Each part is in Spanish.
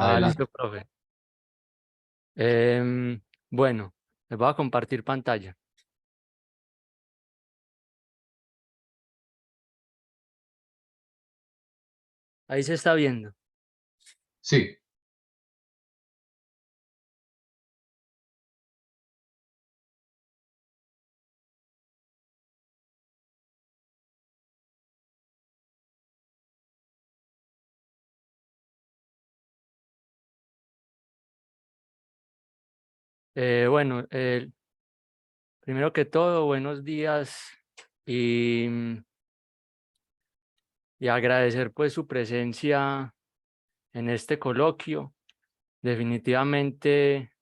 Listo, Adelante. profe. Em, bueno, les voy a compartir pantalla. Ahí se está viendo. Sí, Bueno, primero que todo, buenos días y, y agradecer pues su presencia en este coloquio. Definitivamente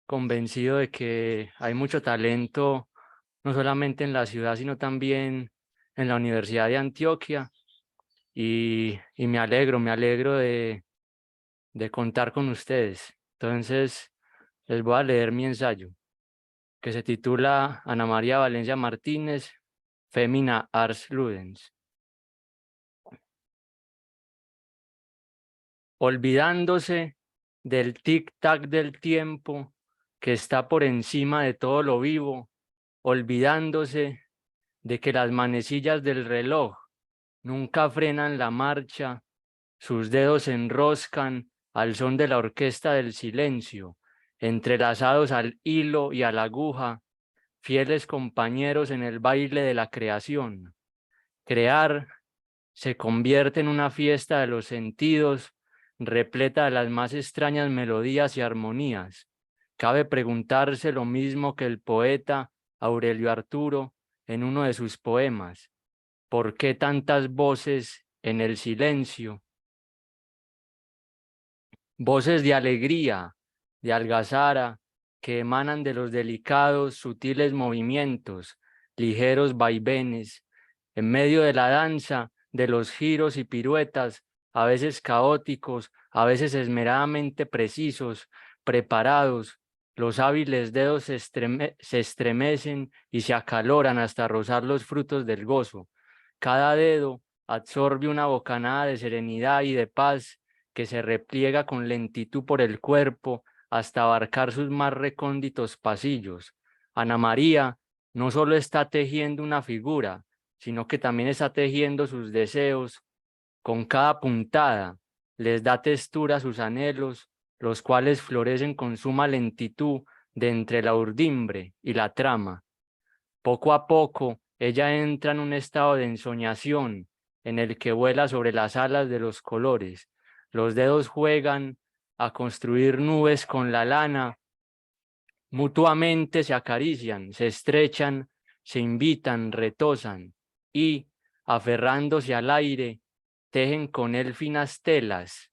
convencido de que hay mucho talento, no solamente en la ciudad, sino también en la Universidad de Antioquia. Y me alegro de contar con ustedes. Entonces, les voy a leer mi ensayo, que se titula Ana María Valencia Martínez, Femina Ars Ludens. Olvidándose del tic-tac del tiempo que está por encima de todo lo vivo, olvidándose de que las manecillas del reloj nunca frenan la marcha, sus dedos se enroscan al son de la orquesta del silencio, entrelazados al hilo y a la aguja, fieles compañeros en el baile de la creación. Crear se convierte en una fiesta de los sentidos, repleta de las más extrañas melodías y armonías. Cabe preguntarse lo mismo que el poeta Aurelio Arturo en uno de sus poemas. ¿Por qué tantas voces en el silencio? Voces de alegría, de algazara, que emanan de los delicados, sutiles movimientos, ligeros vaivenes, en medio de la danza, de los giros y piruetas, a veces caóticos, a veces esmeradamente precisos, preparados, los hábiles dedos se estremecen y se acaloran hasta rozar los frutos del gozo. Cada dedo absorbe una bocanada de serenidad y de paz que se repliega con lentitud por el cuerpo hasta abarcar sus más recónditos pasillos. Ana María no solo está tejiendo una figura, sino que también está tejiendo sus deseos. Con cada puntada les da textura a sus anhelos, los cuales florecen con suma lentitud de entre la urdimbre y la trama. Poco a poco, ella entra en un estado de ensoñación en el que vuela sobre las alas de los colores. Los dedos juegan a construir nubes con la lana, mutuamente se acarician, se estrechan, se invitan, retosan y, aferrándose al aire, tejen con él finas telas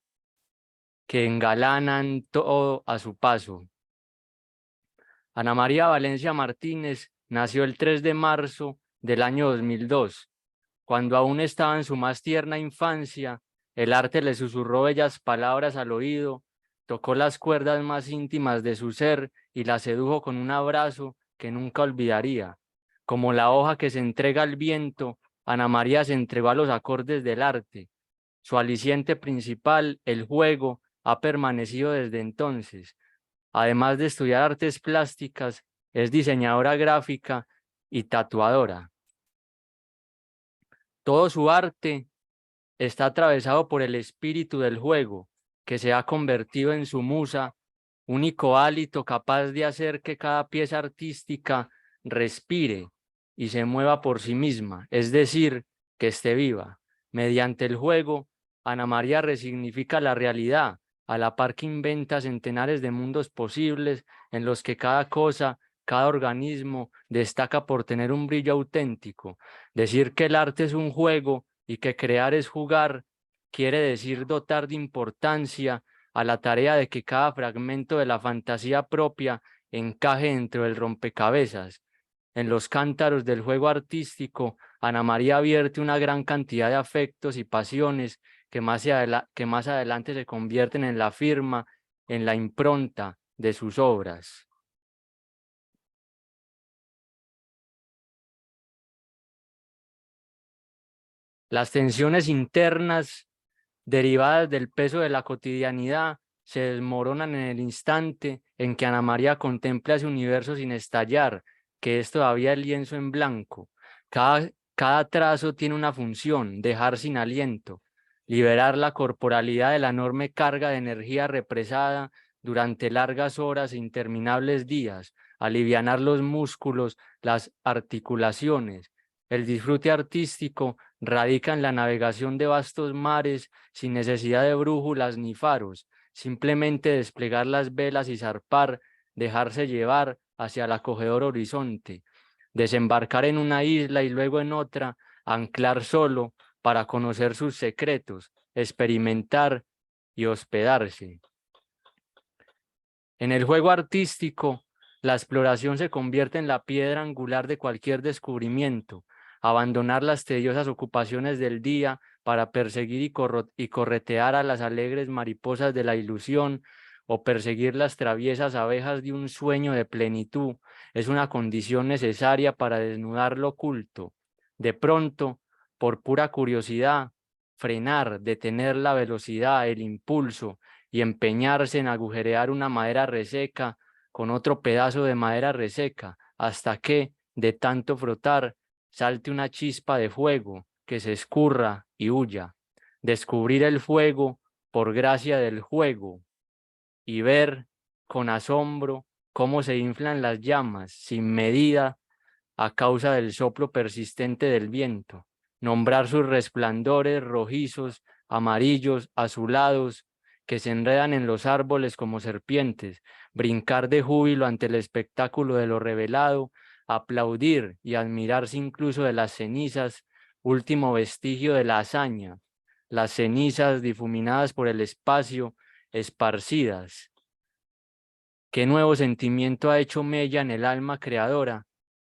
que engalanan todo a su paso. Ana María Valencia Martínez nació el 3 de marzo del año 2002. Cuando aún estaba en su más tierna infancia, el arte le susurró bellas palabras al oído, tocó las cuerdas más íntimas de su ser y la sedujo con un abrazo que nunca olvidaría. Como la hoja que se entrega al viento, Ana María se entregó a los acordes del arte. Su aliciente principal, el juego, ha permanecido desde entonces. Además de estudiar artes plásticas, es diseñadora gráfica y tatuadora. Todo su arte está atravesado por el espíritu del juego, que se ha convertido en su musa, único hálito capaz de hacer que cada pieza artística respire y se mueva por sí misma, es decir, que esté viva. Mediante el juego, Ana María resignifica la realidad, a la par que inventa centenares de mundos posibles en los que cada cosa, cada organismo destaca por tener un brillo auténtico. Decir que el arte es un juego y que crear es jugar quiere decir dotar de importancia a la tarea de que cada fragmento de la fantasía propia encaje dentro del rompecabezas. En los cántaros del juego artístico, Ana María vierte una gran cantidad de afectos y pasiones que más adelante se convierten en la firma, en la impronta de sus obras. Las tensiones internas derivadas del peso de la cotidianidad, se desmoronan en el instante en que Ana María contempla ese universo sin estallar, que es todavía el lienzo en blanco. Cada trazo tiene una función: dejar sin aliento, liberar la corporalidad de la enorme carga de energía represada durante largas horas e interminables días, alivianar los músculos, las articulaciones. El disfrute artístico radica en la navegación de vastos mares sin necesidad de brújulas ni faros, simplemente desplegar las velas y zarpar, dejarse llevar hacia el acogedor horizonte, desembarcar en una isla y luego en otra, anclar solo para conocer sus secretos, experimentar y hospedarse. En el juego artístico, la exploración se convierte en la piedra angular de cualquier descubrimiento. Abandonar las tediosas ocupaciones del día para perseguir y corretear a las alegres mariposas de la ilusión, o perseguir las traviesas abejas de un sueño de plenitud, es una condición necesaria para desnudar lo oculto. De pronto, por pura curiosidad, frenar, detener la velocidad, el impulso, y empeñarse en agujerear una madera reseca con otro pedazo de madera reseca, hasta que, de tanto frotar, salte una chispa de fuego que se escurra y huya. Descubrir el fuego por gracia del juego y ver con asombro cómo se inflan las llamas sin medida a causa del soplo persistente del viento. Nombrar sus resplandores rojizos, amarillos, azulados, que se enredan en los árboles como serpientes, brincar de júbilo ante el espectáculo de lo revelado, aplaudir y admirarse incluso de las cenizas, último vestigio de la hazaña, las cenizas difuminadas por el espacio, esparcidas. ¿Qué nuevo sentimiento ha hecho mella en el alma creadora?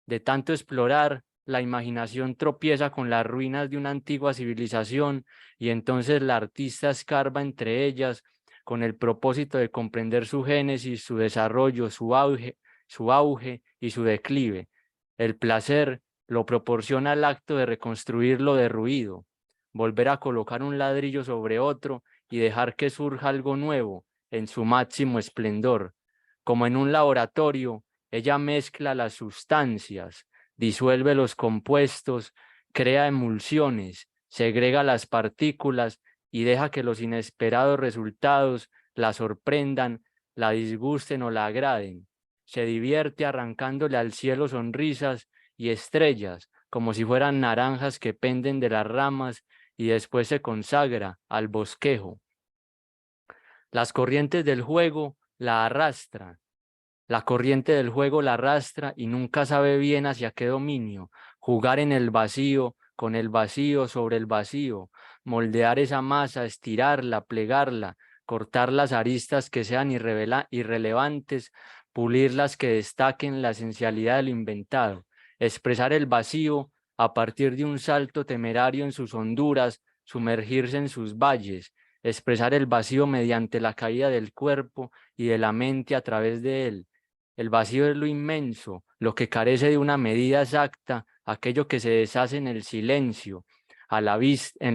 De tanto explorar, la imaginación tropieza con las ruinas de una antigua civilización y entonces la artista escarba entre ellas con el propósito de comprender su génesis, su desarrollo, su auge y su declive. El placer lo proporciona el acto de reconstruir lo derruido, volver a colocar un ladrillo sobre otro y dejar que surja algo nuevo en su máximo esplendor. Como en un laboratorio, ella mezcla las sustancias, disuelve los compuestos, crea emulsiones, segrega las partículas y deja que los inesperados resultados la sorprendan, la disgusten o la agraden. Se divierte arrancándole al cielo sonrisas y estrellas, como si fueran naranjas que penden de las ramas, y después se consagra al bosquejo. Las corrientes del juego la arrastran. La corriente del juego la arrastra y nunca sabe bien hacia qué dominio. Jugar en el vacío, con el vacío sobre el vacío, moldear esa masa, estirarla, plegarla, cortar las aristas que sean irrelevantes, pulir las que destaquen la esencialidad de lo inventado, expresar el vacío a partir de un salto temerario en sus honduras, sumergirse en sus valles, expresar el vacío mediante la caída del cuerpo y de la mente a través de él. El vacío es lo inmenso, lo que carece de una medida exacta, aquello que se deshace en el silencio, en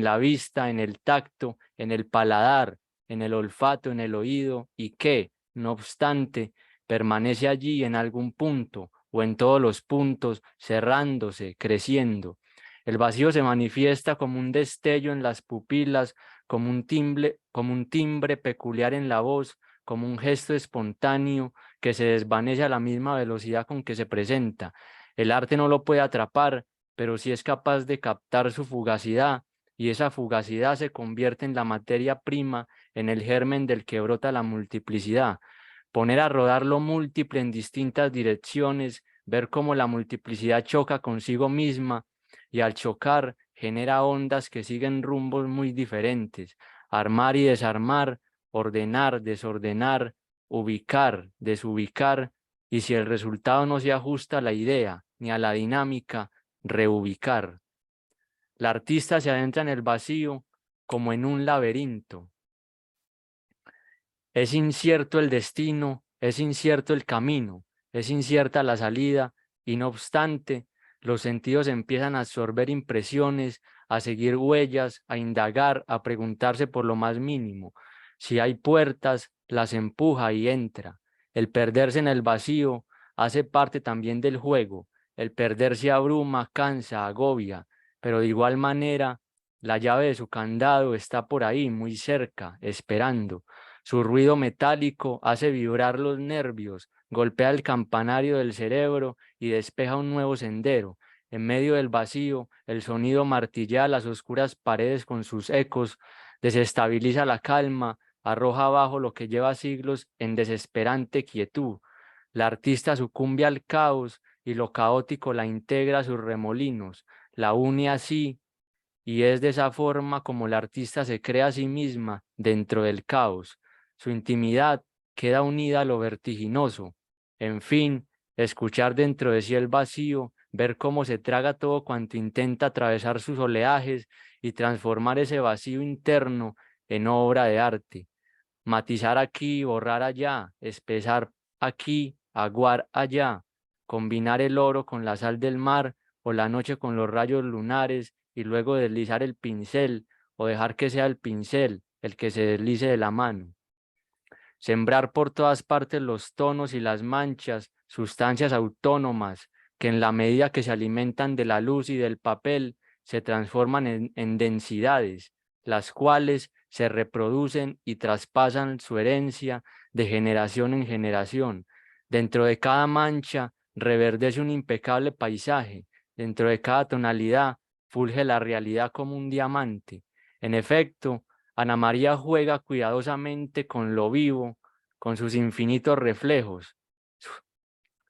la vista, en el tacto, en el paladar, en el olfato, en el oído, y que, no obstante, permanece allí en algún punto o en todos los puntos, cerrándose, creciendo. El vacío se manifiesta como un destello en las pupilas, como un timbre peculiar en la voz, como un gesto espontáneo que se desvanece a la misma velocidad con que se presenta. El arte no lo puede atrapar, pero sí es capaz de captar su fugacidad, y esa fugacidad se convierte en la materia prima, en el germen del que brota la multiplicidad. Poner a rodar lo múltiple en distintas direcciones, ver cómo la multiplicidad choca consigo misma, y al chocar genera ondas que siguen rumbos muy diferentes. Armar y desarmar, ordenar, desordenar, ubicar, desubicar, y si el resultado no se ajusta a la idea ni a la dinámica, reubicar. La artista se adentra en el vacío como en un laberinto. Es incierto el destino, es incierto el camino, es incierta la salida, y no obstante, Los sentidos empiezan a absorber impresiones, a seguir huellas, a indagar, a preguntarse por lo más mínimo. Si hay puertas, las empuja y entra. El perderse en el vacío hace parte también del juego. El perderse abruma, cansa, agobia, pero de igual manera la llave de su candado está por ahí, muy cerca, esperando. Su ruido metálico hace vibrar los nervios, golpea el campanario del cerebro y despeja un nuevo sendero. En medio del vacío, el sonido martillea las oscuras paredes con sus ecos, desestabiliza la calma, arroja abajo lo que lleva siglos en desesperante quietud. La artista sucumbe al caos y lo caótico la integra a sus remolinos, la une así, y es de esa forma como la artista se crea a sí misma dentro del caos. Su intimidad queda unida a lo vertiginoso. En fin, escuchar dentro de sí el vacío, ver cómo se traga todo cuanto intenta atravesar sus oleajes y transformar ese vacío interno en obra de arte. Matizar aquí, borrar allá, espesar aquí, aguar allá, combinar el oro con la sal del mar o la noche con los rayos lunares y luego deslizar el pincel o dejar que sea el pincel el que se deslice de la mano. Sembrar por todas partes los tonos y las manchas, sustancias autónomas que en la medida que se alimentan de la luz y del papel se transforman en densidades, las cuales se reproducen y traspasan su herencia de generación en generación. Dentro de cada mancha reverdece un impecable paisaje, dentro de cada tonalidad fulge la realidad como un diamante. En efecto, Ana María juega cuidadosamente con lo vivo, con sus infinitos reflejos.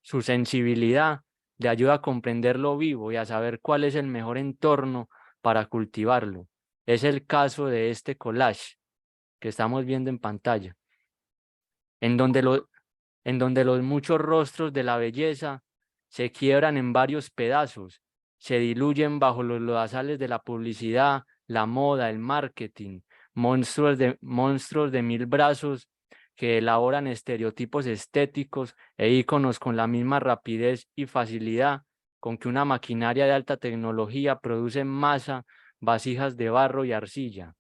Su sensibilidad le ayuda a comprender lo vivo y a saber cuál es el mejor entorno para cultivarlo. Es el caso de este collage que estamos viendo en pantalla, en donde, en donde los muchos rostros de la belleza se quiebran en varios pedazos, se diluyen bajo los lodazales de la publicidad, la moda, el marketing, monstruos de mil brazos que elaboran estereotipos estéticos e íconos con la misma rapidez y facilidad con que una maquinaria de alta tecnología produce en masa vasijas de barro y arcilla.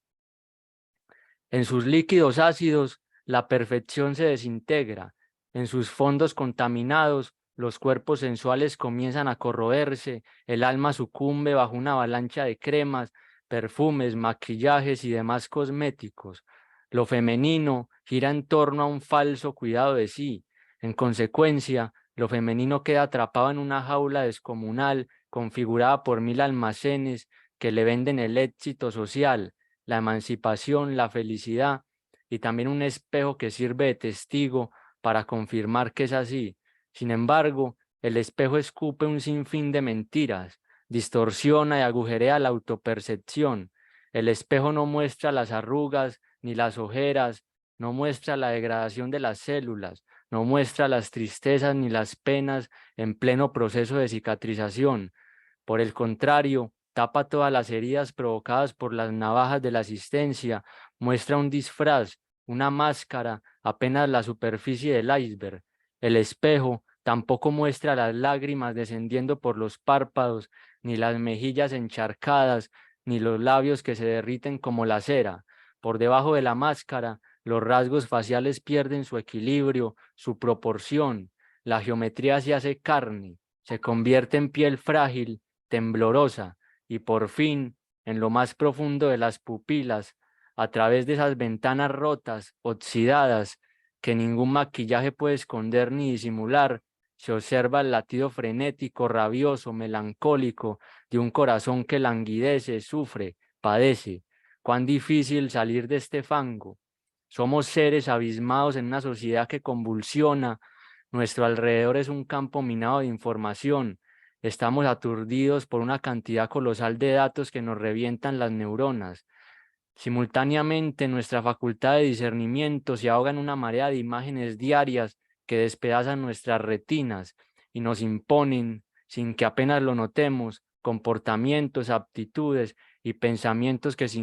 En sus líquidos ácidos, la perfección se desintegra. En sus fondos contaminados, los cuerpos sensuales comienzan a corroerse, el alma sucumbe bajo una avalancha de cremas, perfumes, maquillajes y demás cosméticos. Lo femenino gira en torno a un falso cuidado de sí. En consecuencia, lo femenino queda atrapado en una jaula descomunal configurada por mil almacenes que le venden el éxito social, la emancipación, la felicidad y también un espejo que sirve de testigo para confirmar que es así. Sin embargo, el espejo escupe un sinfín de mentiras, distorsiona y agujerea la autopercepción. El espejo no muestra las arrugas ni las ojeras, no muestra la degradación de las células, no muestra las tristezas ni las penas en pleno proceso de cicatrización. Por el contrario, tapa todas las heridas provocadas por las navajas de la asistencia, muestra un disfraz, una máscara, apenas la superficie del iceberg. El espejo tampoco muestra las lágrimas descendiendo por los párpados, ni las mejillas encharcadas, ni los labios que se derriten como la cera. Por debajo de la máscara, los rasgos faciales pierden su equilibrio, su proporción, la geometría se hace carne, se convierte en piel frágil, temblorosa, y por fin, en lo más profundo de las pupilas, a través de esas ventanas rotas, oxidadas, que ningún maquillaje puede esconder ni disimular, se observa el latido frenético, rabioso, melancólico de un corazón que languidece, sufre, padece. Cuán difícil salir de este fango. Somos seres abismados en una sociedad que convulsiona. Nuestro alrededor es un campo minado de información. Estamos aturdidos por una cantidad colosal de datos que nos revientan las neuronas. Simultáneamente, nuestra facultad de discernimiento se ahoga en una marea de imágenes diarias que despedazan nuestras retinas y nos imponen, sin que apenas lo notemos, comportamientos, aptitudes y pensamientos que se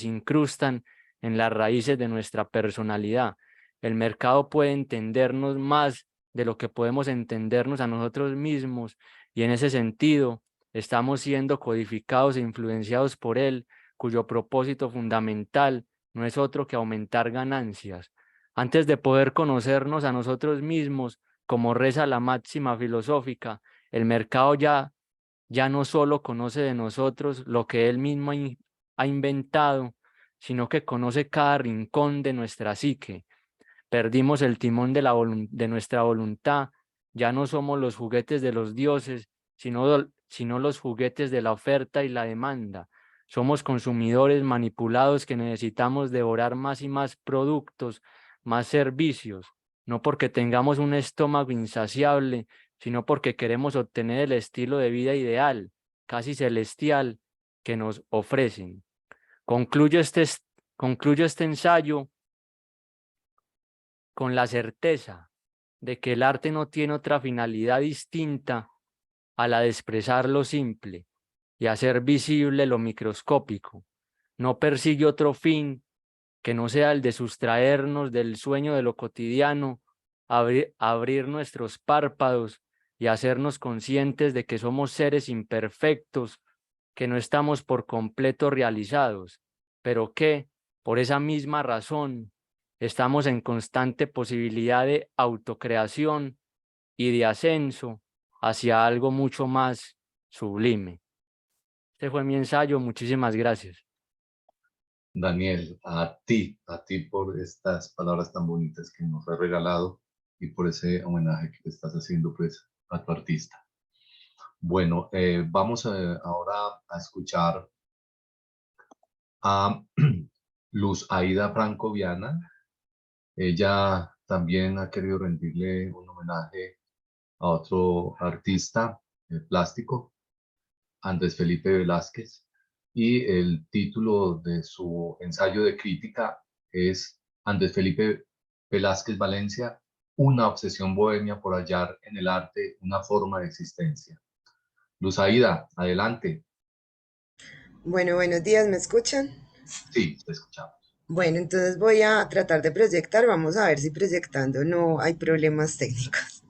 incrustan en las raíces de nuestra personalidad. El mercado puede entendernos más de lo que podemos entendernos a nosotros mismos y en ese sentido estamos siendo codificados e influenciados por él, cuyo propósito fundamental no es otro que aumentar ganancias. Antes de poder conocernos a nosotros mismos, como reza la máxima filosófica, el mercado ya no solo conoce de nosotros lo que él mismo ha inventado, sino que conoce cada rincón de nuestra psique. Perdimos el timón de nuestra voluntad, ya no somos los juguetes de los dioses, sino los juguetes de la oferta y la demanda. Somos consumidores manipulados que necesitamos devorar más y más productos, más servicios, no porque tengamos un estómago insaciable, sino porque queremos obtener el estilo de vida ideal, casi celestial, que nos ofrecen. Concluyo este ensayo con la certeza de que el arte no tiene otra finalidad distinta a la de expresar lo simple y hacer visible lo microscópico. No persigue otro fin que no sea el de sustraernos del sueño de lo cotidiano, abrir nuestros párpados y hacernos conscientes de que somos seres imperfectos, que no estamos por completo realizados, pero que, por esa misma razón, estamos en constante posibilidad de autocreación y de ascenso hacia algo mucho más sublime. Este fue mi ensayo. Muchísimas gracias. Daniel, a ti por estas palabras tan bonitas que nos has regalado y por ese homenaje que le estás haciendo pues a tu artista. Bueno, vamos ahora a escuchar a Luz Aida Franco Viana. Ella también ha querido rendirle un homenaje a otro artista plástico, Andrés Felipe Velázquez, y el título de su ensayo de crítica es Andrés Felipe Velázquez Valencia, una obsesión bohemia por hallar en el arte una forma de existencia. Luz Aida, adelante. Bueno, buenos días, ¿me escuchan? Sí, te escuchamos. Bueno, entonces voy a tratar de proyectar, vamos a ver si proyectando no hay problemas técnicos.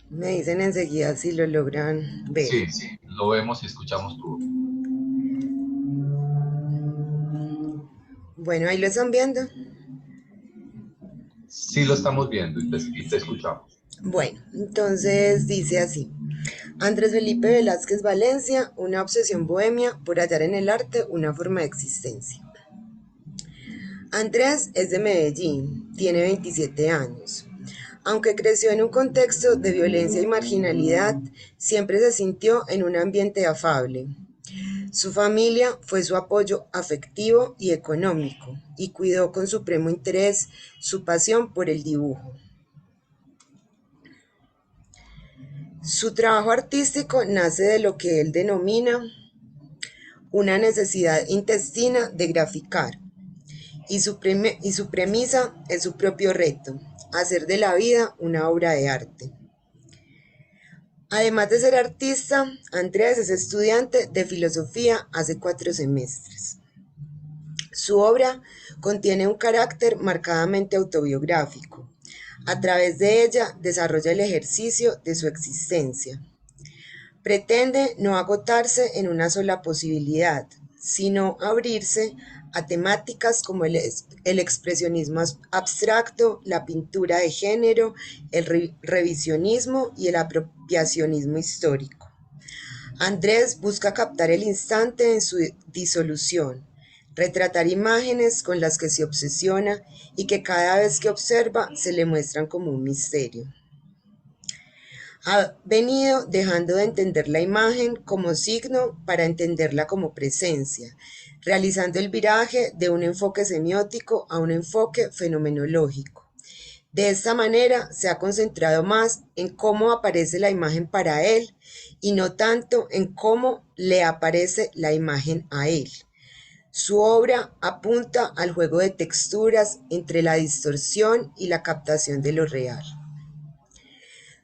Me dicen enseguida si lo logran ver. Sí, lo vemos y escuchamos tú. Bueno, ahí lo están viendo. Sí, lo estamos viendo y te escuchamos. Bueno, entonces dice así. Andrés Felipe Velázquez Valencia, una obsesión bohemia por hallar en el arte una forma de existencia. Andrés es de Medellín, tiene 27 años. Aunque creció en un contexto de violencia y marginalidad, siempre se sintió en un ambiente afable. Su familia fue su apoyo afectivo y económico y cuidó con supremo interés su pasión por el dibujo. Su trabajo artístico nace de lo que él denomina una necesidad intestina de graficar, y su premisa es su propio reto, hacer de la vida una obra de arte. Además de ser artista, Andrés es estudiante de filosofía hace 4 semestres. Su obra contiene un carácter marcadamente autobiográfico. A través de ella desarrolla el ejercicio de su existencia. Pretende no agotarse en una sola posibilidad, sino abrirse a temáticas como el expresionismo abstracto, la pintura de género, el revisionismo y el apropiacionismo histórico. Andrés busca captar el instante en su disolución, retratar imágenes con las que se obsesiona y que cada vez que observa se le muestran como un misterio. Ha venido dejando de entender la imagen como signo para entenderla como presencia, realizando el viraje de un enfoque semiótico a un enfoque fenomenológico. De esta manera se ha concentrado más en cómo aparece la imagen para él y no tanto en cómo le aparece la imagen a él. Su obra apunta al juego de texturas entre la distorsión y la captación de lo real.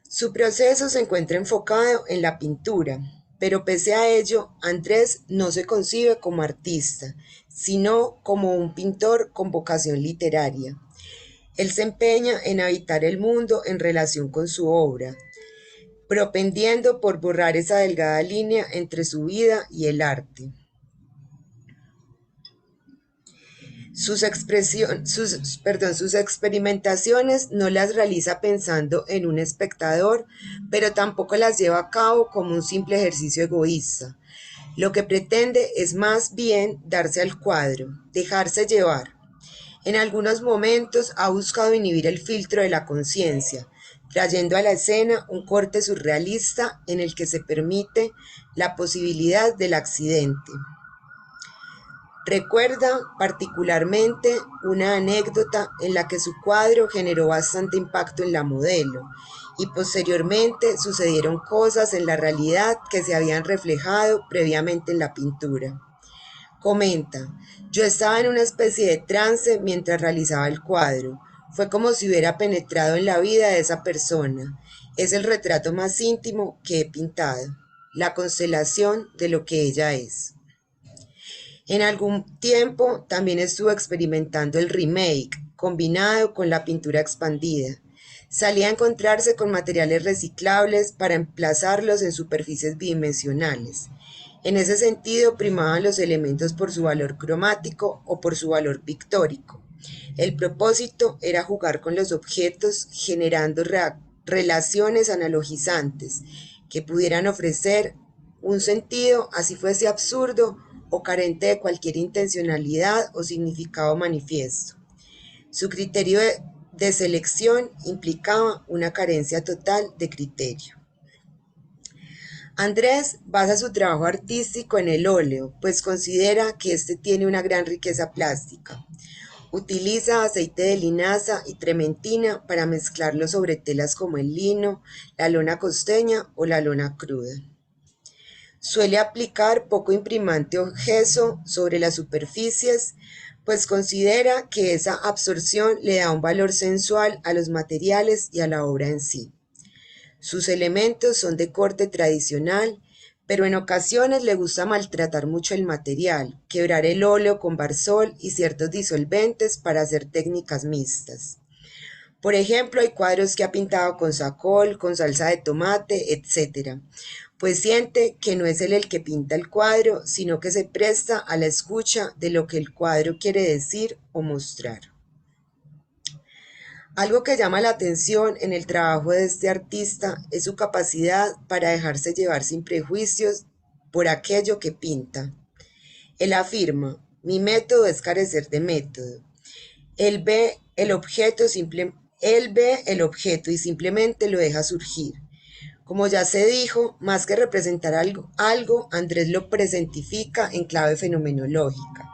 Su proceso se encuentra enfocado en la pintura. pero pese a ello, Andrés no se concibe como artista, sino como un pintor con vocación literaria. Él se empeña en habitar el mundo en relación con su obra, propendiendo por borrar esa delgada línea entre su vida y el arte. Sus experimentaciones no las realiza pensando en un espectador, pero tampoco las lleva a cabo como un simple ejercicio egoísta. Lo que pretende es más bien darse al cuadro, dejarse llevar. En algunos momentos ha buscado inhibir el filtro de la conciencia, trayendo a la escena un corte surrealista en el que se permite la posibilidad del accidente. Recuerda particularmente una anécdota en la que su cuadro generó bastante impacto en la modelo y posteriormente sucedieron cosas en la realidad que se habían reflejado previamente en la pintura. Comenta, yo estaba en una especie de trance mientras realizaba el cuadro. Fue como si hubiera penetrado en la vida de esa persona. Es el retrato más íntimo que he pintado, la constelación de lo que ella es. En algún tiempo también estuvo experimentando el remake, combinado con la pintura expandida. Salía a encontrarse con materiales reciclables para emplazarlos en superficies bidimensionales. En ese sentido, primaban los elementos por su valor cromático o por su valor pictórico. El propósito era jugar con los objetos generando relaciones analogizantes que pudieran ofrecer un sentido, así fuese absurdo o carente de cualquier intencionalidad o significado manifiesto. Su criterio de selección implicaba una carencia total de criterio. Andrés basa su trabajo artístico en el óleo, pues considera que este tiene una gran riqueza plástica. Utiliza aceite de linaza y trementina para mezclarlo sobre telas como el lino, la lona costeña o la lona cruda. Suele aplicar poco imprimante o gesso sobre las superficies, pues considera que esa absorción le da un valor sensual a los materiales y a la obra en sí. Sus elementos son de corte tradicional, pero en ocasiones le gusta maltratar mucho el material, quebrar el óleo con barsol y ciertos disolventes para hacer técnicas mixtas. Por ejemplo, hay cuadros que ha pintado con sacol, con salsa de tomate, etc., pues siente que no es él el que pinta el cuadro, sino que se presta a la escucha de lo que el cuadro quiere decir o mostrar. Algo que llama la atención en el trabajo de este artista es su capacidad para dejarse llevar sin prejuicios por aquello que pinta. Él afirma, mi método es carecer de método. Él ve el objeto y simplemente lo deja surgir. Como ya se dijo, más que representar algo, Andrés lo presentifica en clave fenomenológica.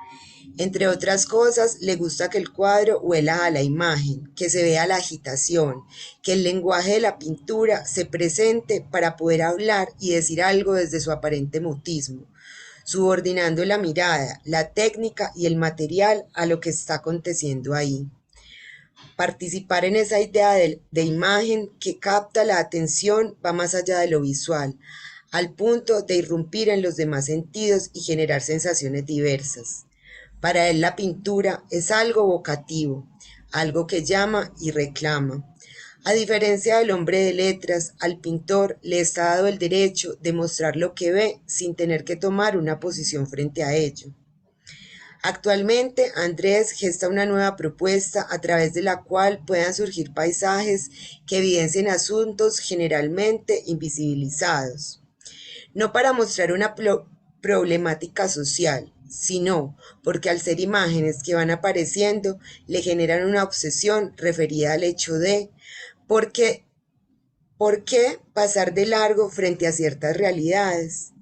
Entre otras cosas, le gusta que el cuadro huela a la imagen, que se vea la agitación, que el lenguaje de la pintura se presente para poder hablar y decir algo desde su aparente mutismo, subordinando la mirada, la técnica y el material a lo que está aconteciendo ahí. Participar en esa idea de imagen que capta la atención va más allá de lo visual, al punto de irrumpir en los demás sentidos y generar sensaciones diversas. Para él la pintura es algo vocativo, algo que llama y reclama. A diferencia del hombre de letras, al pintor le está dado el derecho de mostrar lo que ve sin tener que tomar una posición frente a ello. Actualmente, Andrés gesta una nueva propuesta a través de la cual puedan surgir paisajes que evidencien asuntos generalmente invisibilizados. No para mostrar una problemática social, sino porque al ser imágenes que van apareciendo le generan una obsesión referida al hecho de ¿por qué pasar de largo frente a ciertas realidades?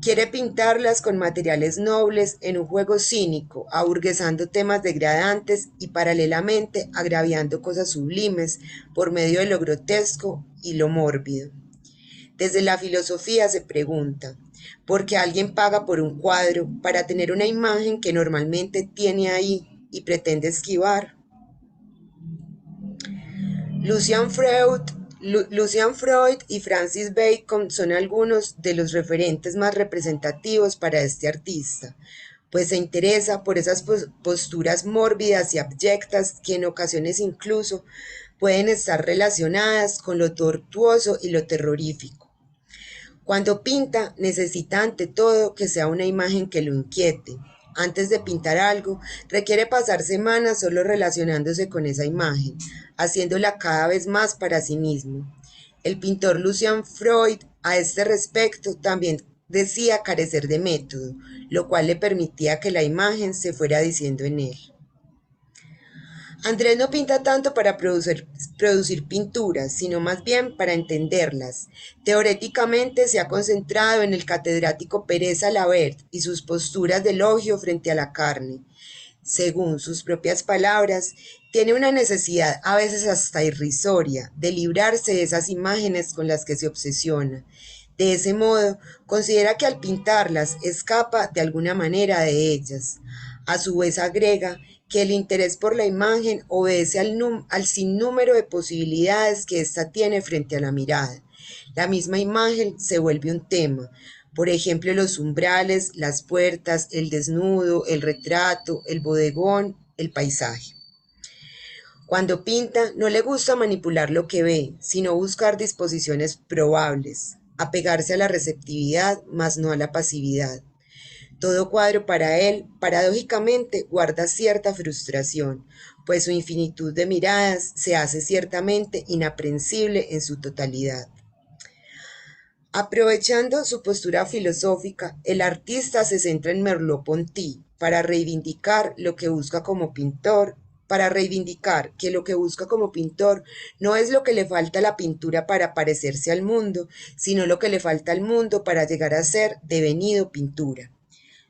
Quiere pintarlas con materiales nobles en un juego cínico, aburguesando temas degradantes y paralelamente agraviando cosas sublimes por medio de lo grotesco y lo mórbido. Desde la filosofía se pregunta, ¿por qué alguien paga por un cuadro para tener una imagen que normalmente tiene ahí y pretende esquivar? Lucian Freud Lucian Freud y Francis Bacon son algunos de los referentes más representativos para este artista, pues se interesa por esas posturas mórbidas y abyectas que en ocasiones incluso pueden estar relacionadas con lo tortuoso y lo terrorífico. Cuando pinta, necesita ante todo que sea una imagen que lo inquiete. Antes de pintar algo, requiere pasar semanas solo relacionándose con esa imagen, haciéndola cada vez más para sí mismo. El pintor Lucian Freud, a este respecto, también decía carecer de método, lo cual le permitía que la imagen se fuera diciendo en él. Andrés no pinta tanto para producir pinturas, sino más bien para entenderlas. Teóricamente se ha concentrado en el catedrático Pérez Alabert y sus posturas de elogio frente a la carne. Según sus propias palabras, tiene una necesidad a veces hasta irrisoria de librarse de esas imágenes con las que se obsesiona. De ese modo, considera que al pintarlas escapa de alguna manera de ellas. A su vez agrega que el interés por la imagen obedece al sinnúmero de posibilidades que ésta tiene frente a la mirada. La misma imagen se vuelve un tema, por ejemplo, los umbrales, las puertas, el desnudo, el retrato, el bodegón, el paisaje. Cuando pinta, no le gusta manipular lo que ve, sino buscar disposiciones probables, apegarse a la receptividad, mas no a la pasividad. Todo cuadro para él, paradójicamente, guarda cierta frustración, pues su infinitud de miradas se hace ciertamente inaprehensible en su totalidad. Aprovechando su postura filosófica, el artista se centra en Merleau-Ponty para reivindicar lo que busca como pintor, para reivindicar que lo que busca como pintor no es lo que le falta a la pintura para parecerse al mundo, sino lo que le falta al mundo para llegar a ser devenido pintura.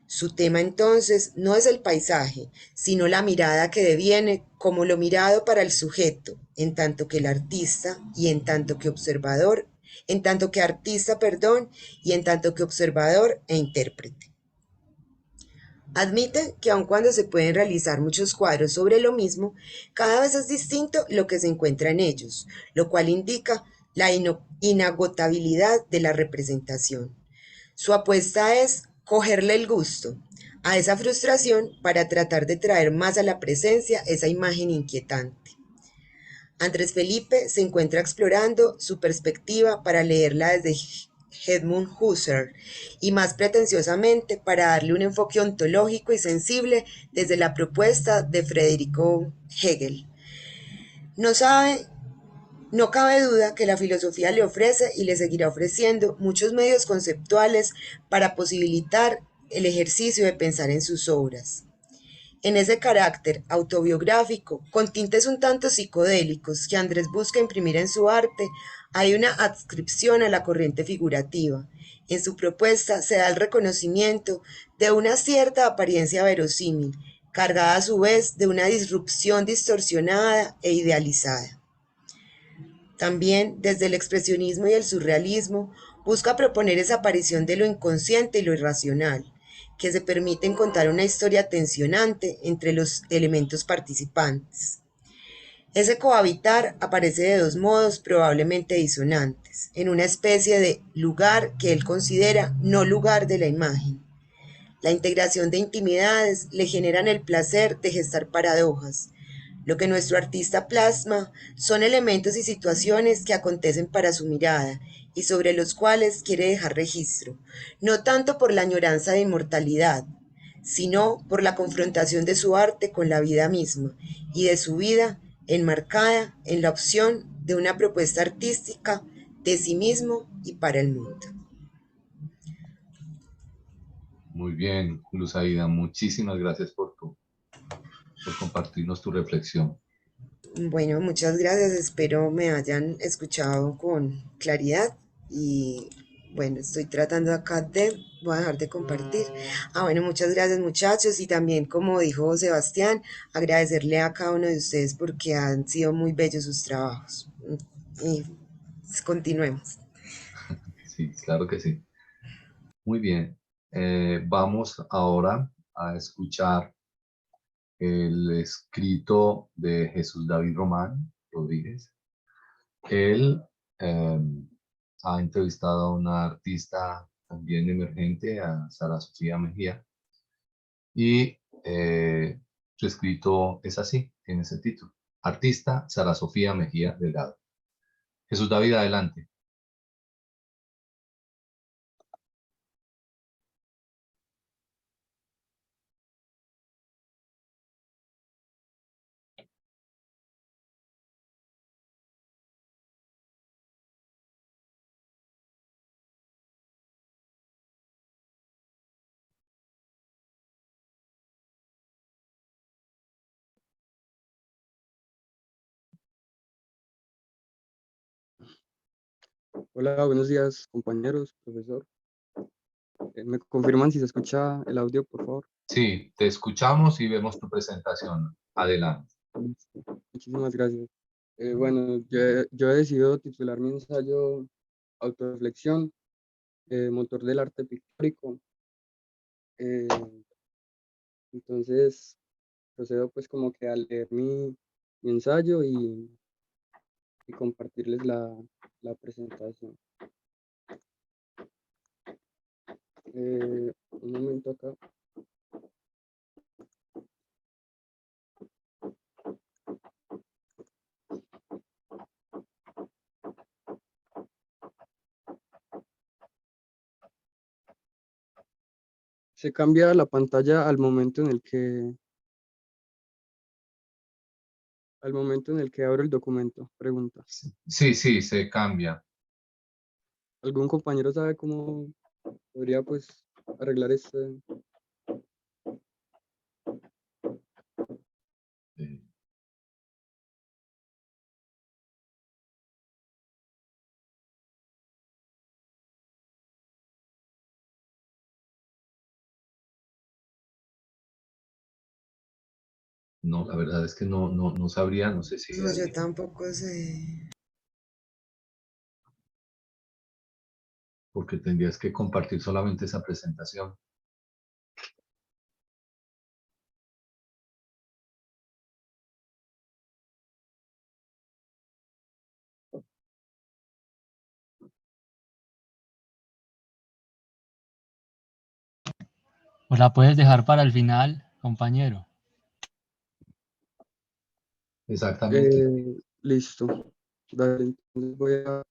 Su tema entonces no es el paisaje, sino la mirada que deviene como lo mirado para el sujeto, en tanto que el artista y en tanto que observador, en tanto que artista, perdón, y en tanto que observador e intérprete. Admite que aun cuando se pueden realizar muchos cuadros sobre lo mismo, cada vez es distinto lo que se encuentra en ellos, lo cual indica la inagotabilidad de la representación. Su apuesta es cogerle el gusto a esa frustración para tratar de traer más a la presencia esa imagen inquietante. Andrés Felipe se encuentra explorando su perspectiva para leerla desde Edmund Husserl y más pretenciosamente para darle un enfoque ontológico y sensible desde la propuesta de Federico Hegel. No cabe duda que la filosofía le ofrece y le seguirá ofreciendo muchos medios conceptuales para posibilitar el ejercicio de pensar en sus obras. En ese carácter autobiográfico, con tintes un tanto psicodélicos que Andrés busca imprimir en su arte, hay una adscripción a la corriente figurativa. En su propuesta se da el reconocimiento de una cierta apariencia verosímil, cargada a su vez de una disrupción distorsionada e idealizada. También, desde el expresionismo y el surrealismo, busca proponer esa aparición de lo inconsciente y lo irracional, que se permiten contar una historia tensionante entre los elementos participantes. Ese cohabitar aparece de dos modos probablemente disonantes, en una especie de lugar que él considera no lugar de la imagen. La integración de intimidades le generan el placer de gestar paradojas. Lo que nuestro artista plasma son elementos y situaciones que acontecen para su mirada y sobre los cuales quiere dejar registro, no tanto por la añoranza de inmortalidad, sino por la confrontación de su arte con la vida misma y de su vida enmarcada en la opción de una propuesta artística de sí mismo y para el mundo. Muy bien, Luz Aida, muchísimas gracias por compartirnos tu reflexión. Bueno, muchas gracias, espero me hayan escuchado con claridad y bueno, estoy tratando acá voy a dejar de compartir. Bueno, muchas gracias muchachos y también como dijo Sebastián, agradecerle a cada uno de ustedes porque han sido muy bellos sus trabajos. Y continuemos. Sí, claro que sí. Muy bien, vamos ahora a escuchar el escrito de Jesús David Román Rodríguez. Él ha entrevistado a una artista también emergente, a Sara Sofía Mejía, y su escrito es así, tiene ese título: Artista Sara Sofía Mejía Delgado. Jesús David, adelante. Hola, buenos días, compañeros, profesor. ¿Me confirman si se escucha el audio, por favor? Sí, te escuchamos y vemos tu presentación. Adelante. Listo. Muchísimas gracias. Bueno, yo he decidido titular mi ensayo Autorreflexión, motor del arte pictórico. Eh, entonces, procedo pues como que a leer mi ensayo y compartirles la presentación. Un momento acá. Se cambia la pantalla al momento en el que abro el documento. Pregunta. Sí, sí, se cambia. ¿Algún compañero sabe cómo podría pues arreglar este? Eh, No, la verdad es que no sabría, no sé si No, yo alguien, tampoco sé. porque tendrías que compartir solamente esa presentación. ¿O la puedes dejar para el final, compañero? Exactamente. Listo. Dale, entonces voy a...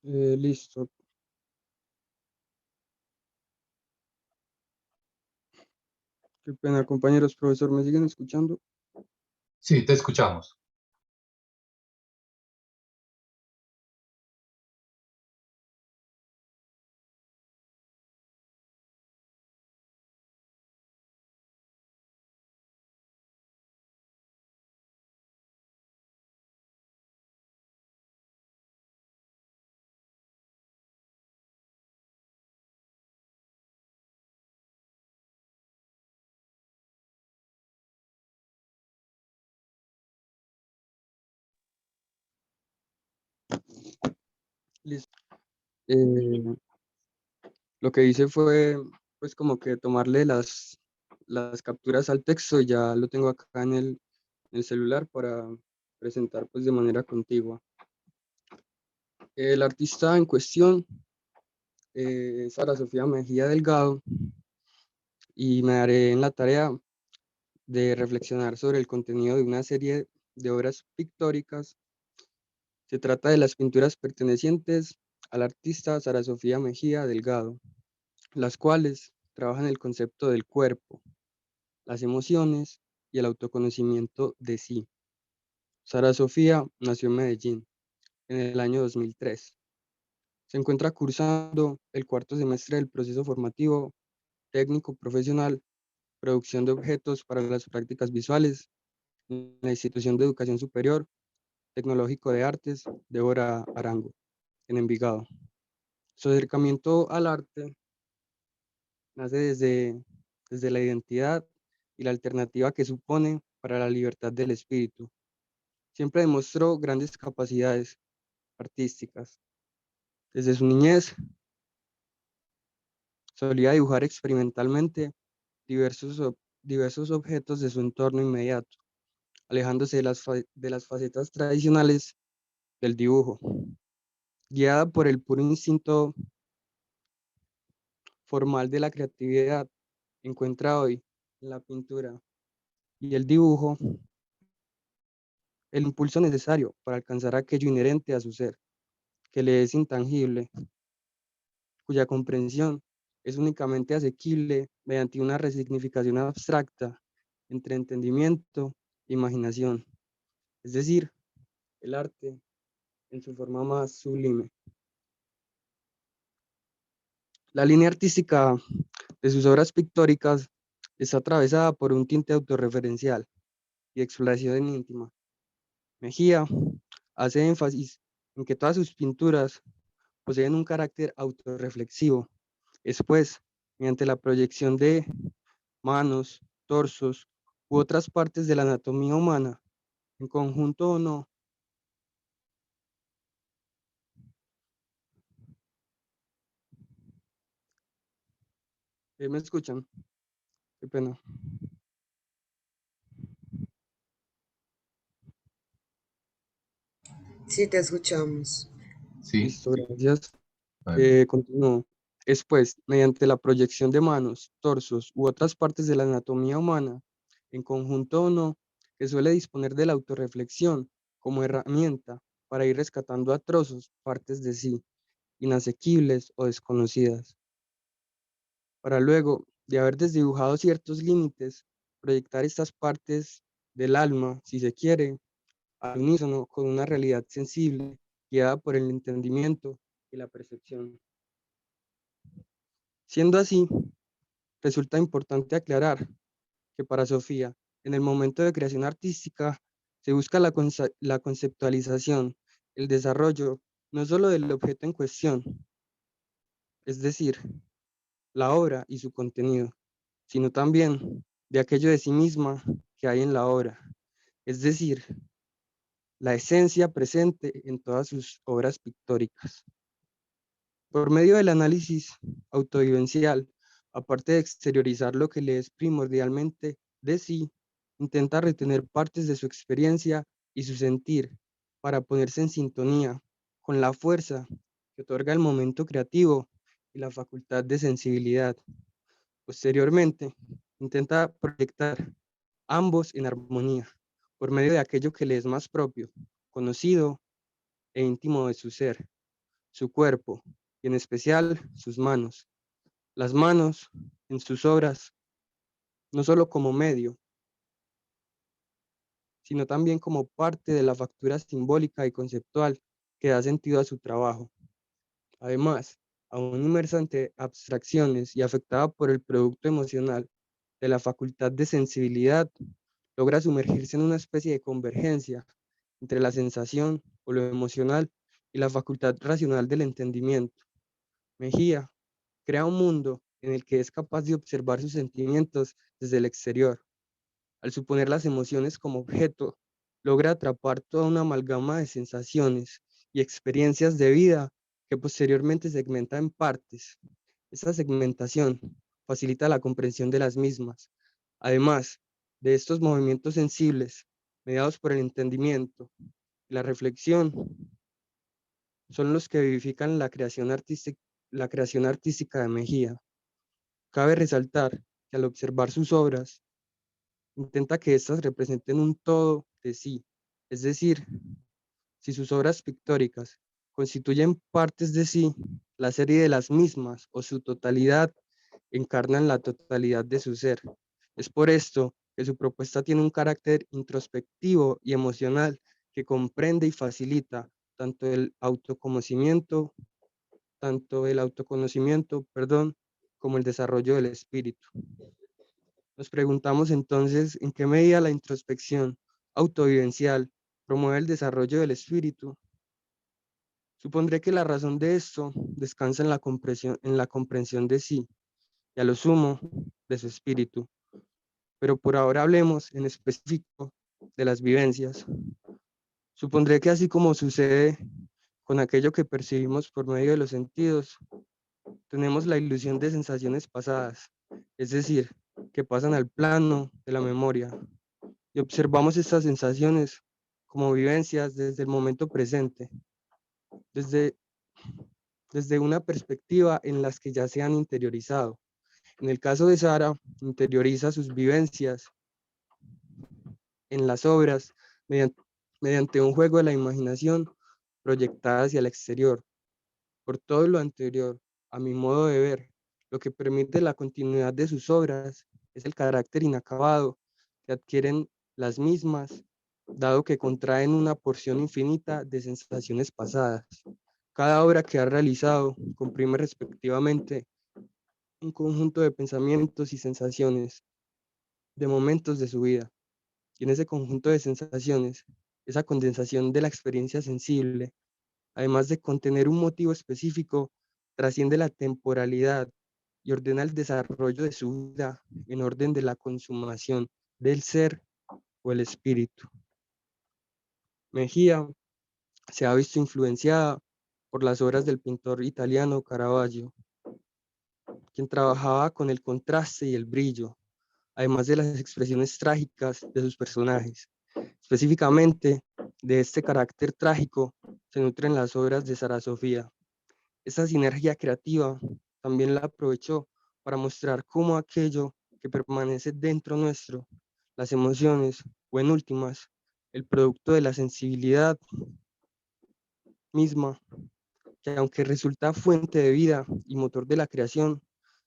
listo. Qué pena, compañeros, profesor, ¿me siguen escuchando? Sí, te escuchamos. Listo. Lo que hice fue, pues, como que tomarle las capturas al texto y ya lo tengo acá en el celular para presentar, pues, de manera contigua. El artista en cuestión es Sara Sofía Mejía Delgado y me daré en la tarea de reflexionar sobre el contenido de una serie de obras pictóricas. Se trata de las pinturas pertenecientes al artista Sara Sofía Mejía Delgado, las cuales trabajan el concepto del cuerpo, las emociones y el autoconocimiento de sí. Sara Sofía nació en Medellín en el año 2003. Se encuentra cursando el cuarto semestre del proceso formativo técnico profesional, producción de objetos para las prácticas visuales en la Institución de Educación Superior Tecnológico de Artes Débora Arango, en Envigado. Su acercamiento al arte nace desde la identidad y la alternativa que supone para la libertad del espíritu. Siempre demostró grandes capacidades artísticas. Desde su niñez solía dibujar experimentalmente diversos objetos de su entorno inmediato, alejándose de las facetas tradicionales del dibujo. Guiada por el puro instinto formal de la creatividad, encuentra hoy en la pintura y el dibujo el impulso necesario para alcanzar aquello inherente a su ser, que le es intangible, cuya comprensión es únicamente asequible mediante una resignificación abstracta entre entendimiento e imaginación, es decir, el arte en su forma más sublime. La línea artística de sus obras pictóricas está atravesada por un tinte autorreferencial y exploración íntima. Mejía hace énfasis en que todas sus pinturas poseen un carácter autorreflexivo, es pues, mediante la proyección de manos, torsos u otras partes de la anatomía humana, en conjunto o no. ¿Me escuchan? Qué pena. Sí, te escuchamos. Sí, Listo, gracias. adelante. Continúo. Es pues, mediante la proyección de manos, torsos u otras partes de la anatomía humana, en conjunto o no, que suele disponer de la autorreflexión como herramienta para ir rescatando a trozos partes de sí, inasequibles o desconocidas, para luego, de haber desdibujado ciertos límites, proyectar estas partes del alma, si se quiere, al unísono con una realidad sensible, guiada por el entendimiento y la percepción. Siendo así, resulta importante aclarar que para Sofía, en el momento de creación artística, se busca la conceptualización, el desarrollo, no solo del objeto en cuestión, es decir, la obra y su contenido, sino también de aquello de sí misma que hay en la obra, es decir, la esencia presente en todas sus obras pictóricas. Por medio del análisis autovivencial, aparte de exteriorizar lo que le es primordialmente de sí, intenta retener partes de su experiencia y su sentir para ponerse en sintonía con la fuerza que otorga el momento creativo y la facultad de sensibilidad. Posteriormente, intenta proyectar ambos en armonía por medio de aquello que le es más propio, conocido e íntimo de su ser, su cuerpo y en especial sus manos. Las manos en sus obras, no solo como medio, sino también como parte de la factura simbólica y conceptual que da sentido a su trabajo. Además, aún inmersa ante abstracciones y afectada por el producto emocional de la facultad de sensibilidad, logra sumergirse en una especie de convergencia entre la sensación o lo emocional y la facultad racional del entendimiento. Mejía crea un mundo en el que es capaz de observar sus sentimientos desde el exterior. Al suponer las emociones como objeto, logra atrapar toda una amalgama de sensaciones y experiencias de vida que posteriormente segmenta en partes. Esta segmentación facilita la comprensión de las mismas. Además de estos movimientos sensibles, mediados por el entendimiento y la reflexión, son los que vivifican la creación artística de Mejía. Cabe resaltar que al observar sus obras, intenta que éstas representen un todo de sí, es decir, si sus obras pictóricas constituyen partes de sí, la serie de las mismas o su totalidad encarnan la totalidad de su ser. Es por esto que su propuesta tiene un carácter introspectivo y emocional que comprende y facilita tanto el autoconocimiento, perdón, como el desarrollo del espíritu. Nos preguntamos entonces en qué medida la introspección autovivencial promueve el desarrollo del espíritu. Supondré que la razón de esto descansa en la comprensión de sí y a lo sumo de su espíritu. Pero por ahora hablemos en específico de las vivencias. Supondré que así como sucede con aquello que percibimos por medio de los sentidos, tenemos la ilusión de sensaciones pasadas, es decir, que pasan al plano de la memoria, y observamos estas sensaciones como vivencias desde el momento presente, desde una perspectiva en las que ya se han interiorizado. En el caso de Sara, interioriza sus vivencias en las obras mediante un juego de la imaginación proyectada hacia el exterior. Por todo lo anterior, a mi modo de ver, lo que permite la continuidad de sus obras es el carácter inacabado que adquieren las mismas, dado que contraen una porción infinita de sensaciones pasadas. Cada obra que ha realizado comprime respectivamente un conjunto de pensamientos y sensaciones, de momentos de su vida. Y en ese conjunto de sensaciones, esa condensación de la experiencia sensible, además de contener un motivo específico, trasciende la temporalidad y ordena el desarrollo de su vida en orden de la consumación del ser o el espíritu. Mejía se ha visto influenciada por las obras del pintor italiano Caravaggio, quien trabajaba con el contraste y el brillo, además de las expresiones trágicas de sus personajes. Específicamente, de este carácter trágico se nutren las obras de Sara Sofía. Esta sinergia creativa también la aprovechó para mostrar cómo aquello que permanece dentro nuestro, las emociones, o en últimas, el producto de la sensibilidad misma, que aunque resulta fuente de vida y motor de la creación,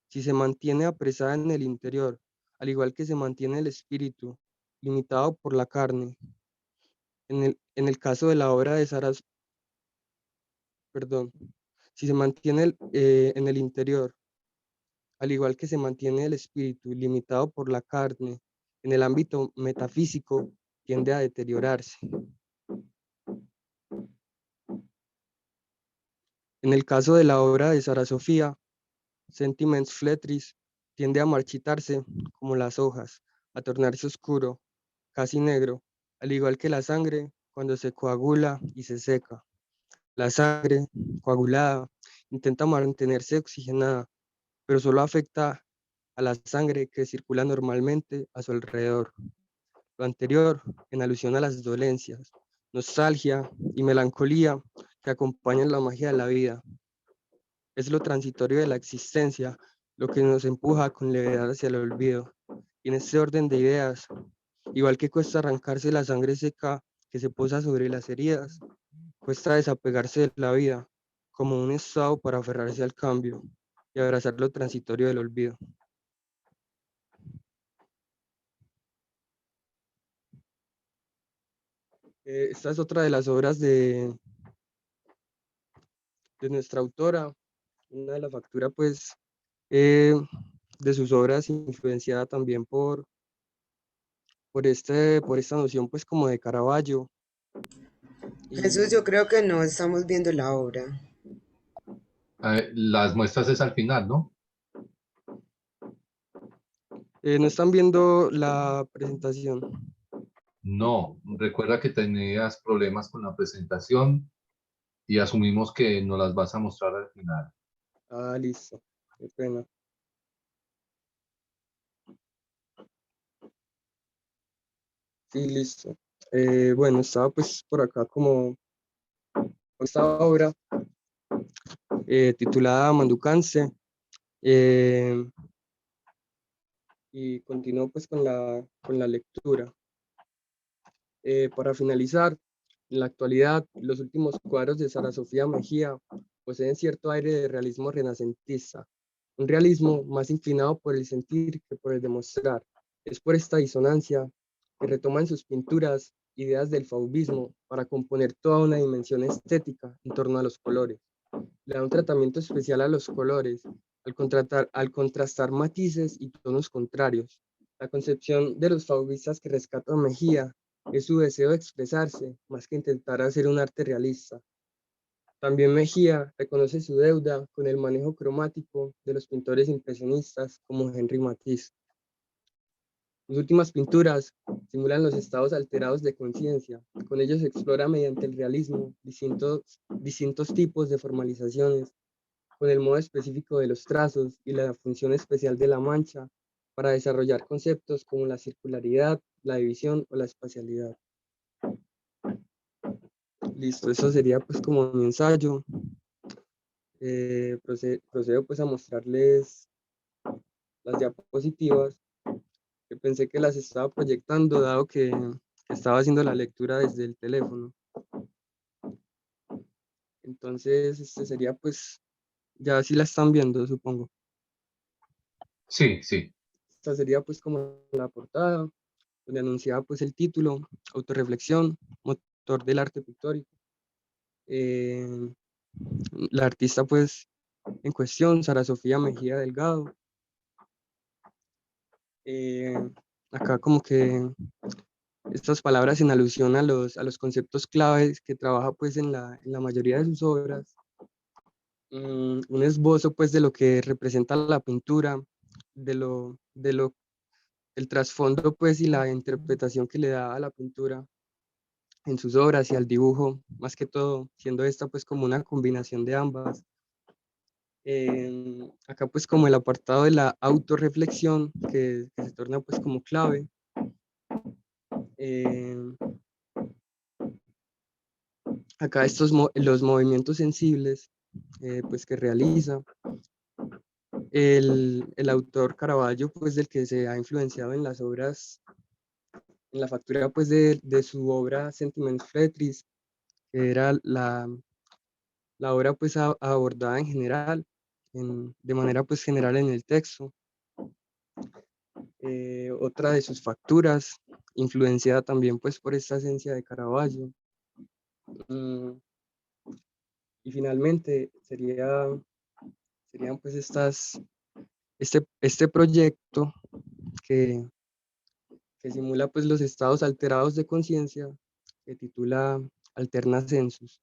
si se mantiene apresada en el interior, al igual que se mantiene el espíritu, limitado por la carne. En el caso de la obra de Saras, perdón, si se mantiene en el interior, al igual que se mantiene el espíritu, limitado por la carne, en el ámbito metafísico, tiende a deteriorarse. En el caso de la obra de Sara Sofía, Sentiments Fletris tiende a marchitarse como las hojas, a tornarse oscuro, casi negro, al igual que la sangre cuando se coagula y se seca. La sangre coagulada intenta mantenerse oxigenada, pero solo afecta a la sangre que circula normalmente a su alrededor. Lo anterior en alusión a las dolencias, nostalgia y melancolía que acompañan la magia de la vida. Es lo transitorio de la existencia lo que nos empuja con levedad hacia el olvido. Y en este orden de ideas, igual que cuesta arrancarse la sangre seca que se posa sobre las heridas, cuesta desapegarse de la vida como un estado para aferrarse al cambio y abrazar lo transitorio del olvido. Esta es otra de las obras de nuestra autora, una de la factura pues de sus obras influenciada también por esta noción pues como de Caravaggio. Jesús, yo creo que no estamos viendo la obra. Las muestras es al final, ¿no? No están viendo la presentación. No, recuerda que tenías problemas con la presentación y asumimos que nos las vas a mostrar al final. Ah, listo. Qué pena. Sí, listo. Bueno, estaba pues por acá como esta obra titulada Manducance y continúo pues con la lectura. Para finalizar, en la actualidad, los últimos cuadros de Sara Sofía Mejía poseen cierto aire de realismo renacentista, un realismo más inclinado por el sentir que por el demostrar, Es por esta disonancia que retoma en sus pinturas ideas del fauvismo para componer toda una dimensión estética en torno a los colores. Le da un tratamiento especial a los colores, al contrastar matices y tonos contrarios. La concepción de los fauvistas que rescata Mejía es su deseo de expresarse, más que intentar hacer un arte realista. También Mejía reconoce su deuda con el manejo cromático de los pintores impresionistas como Henri Matisse. Sus últimas pinturas simulan los estados alterados de conciencia. Con ellos se explora mediante el realismo distintos tipos de formalizaciones, con el modo específico de los trazos y la función especial de la mancha para desarrollar conceptos como la circularidad, la división o la espacialidad. Listo, eso sería pues como mi ensayo. Procedo pues a mostrarles las diapositivas, que pensé que las estaba proyectando dado que estaba haciendo la lectura desde el teléfono. Entonces, este sería pues, ya si la están viendo, supongo. Sí, sí. Esta sería pues como la portada, donde anunciaba pues el título, autorreflexión, motor del arte pictórico. La artista pues en cuestión, Sara Sofía Mejía Delgado. Acá como que estas palabras en alusión a los conceptos claves que trabaja pues en la mayoría de sus obras. Un esbozo pues de lo que representa la pintura, el trasfondo pues y la interpretación que le da a la pintura en sus obras y al dibujo, más que todo, siendo esta pues como una combinación de ambas. Acá pues como el apartado de la autorreflexión que se torna pues como clave. Acá los movimientos sensibles pues que realiza. El autor Caravaggio pues del que se ha influenciado en las obras, en la factura pues de su obra Sentiment Fletris, que era la obra pues abordada en general, de manera pues general en el texto. Otra de sus facturas, influenciada también pues por esta esencia de Caravaggio. Y finalmente serían pues este proyecto que simula pues los estados alterados de conciencia, que titula Alterna Sensus.